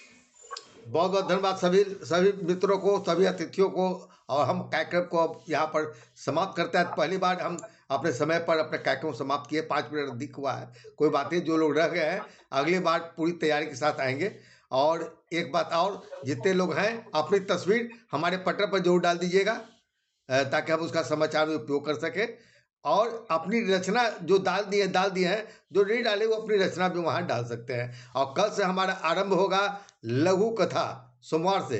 बहुत बहुत धन्यवाद सभी मित्रों को, सभी अतिथियों को। और हम कार्यक्रम को अब यहाँ पर समाप्त करते हैं। पहली बार हम अपने समय पर अपने कार्यक्रम समाप्त किए, 5 मिनट अधिक हुआ है, कोई बात नहीं। जो लोग रह गए हैं अगली बार पूरी तैयारी के साथ आएंगे। और एक बात और, जितने लोग हैं अपनी तस्वीर हमारे पटर पर जरूर डाल दीजिएगा ताकि हम उसका समाचार में उपयोग कर सकें। और अपनी रचना जो डाल दिए हैं, जो नहीं डाले वो अपनी रचना भी वहाँ डाल सकते हैं। और कल से हमारा आरंभ होगा लघु कथा, सोमवार से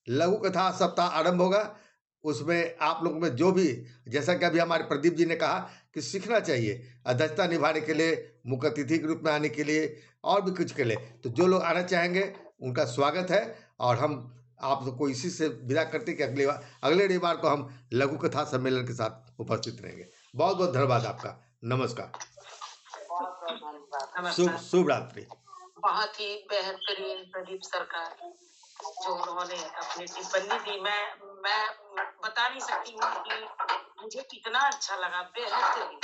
लघु कथा सप्ताह आरंभ होगा। उसमें आप लोगों में जो भी, जैसा कि अभी हमारे प्रदीप जी ने कहा कि सीखना चाहिए अध्यक्षता निभाने के लिए, मुख्य अतिथि के रूप में आने के लिए और भी कुछ के लिए, तो जो लोग आना चाहेंगे उनका स्वागत है। और हम आप सबको इसी से विदा करते कि अगले रविवार को हम लघु कथा सम्मेलन के साथ उपस्थित रहेंगे। बहुत बहुत धन्यवाद आपका। नमस्कार, शुभ रात्रि। बहुत ही बेहतरीन प्रदीप सरकार जो उन्होंने अपनी टिप्पणी दी, मैं बता नहीं सकती हूँ कि मुझे कितना अच्छा लगा। बेहतरीन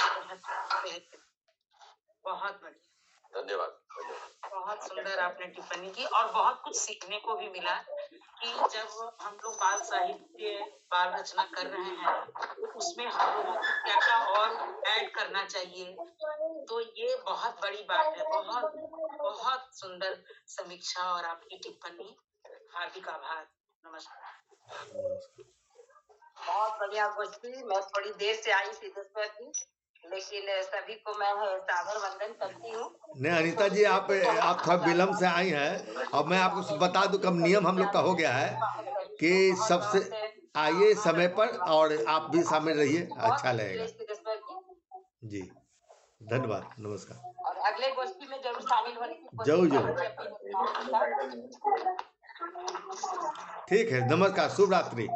बहुत बढ़िया, धन्यवाद। बहुत सुंदर आपने टिप्पणी की और बहुत कुछ सीखने को भी मिला कि जब हम लोग बाल साहित्य, बाल रचना कर रहे हैं तो उसमें हम लोगों को क्या क्या और ऐड करना चाहिए। तो ये बहुत बड़ी बात है। बहुत बहुत सुंदर समीक्षा और आपकी टिप्पणी, हार्दिक आभार। नमस्कार। बहुत बढ़िया गोष्ठी। मैं थोड़ी देर से आई सिद्धेश्वर जी, लेकिन सभी को मैं सागर वंदन करती हूँ। नहीं अनीता जी, आप थोड़ा विलम्ब से आई हैं। अब मैं आपको बता दूं कब नियम हम लोग का हो गया है कि सबसे आइए समय पर और आप भी शामिल रहिए, अच्छा लगेगा जी। धन्यवाद, नमस्कार। और अगले गोष्ठी में जरूर शामिल होने की जरूर। ठीक है, नमस्कार, शुभ रात्रि।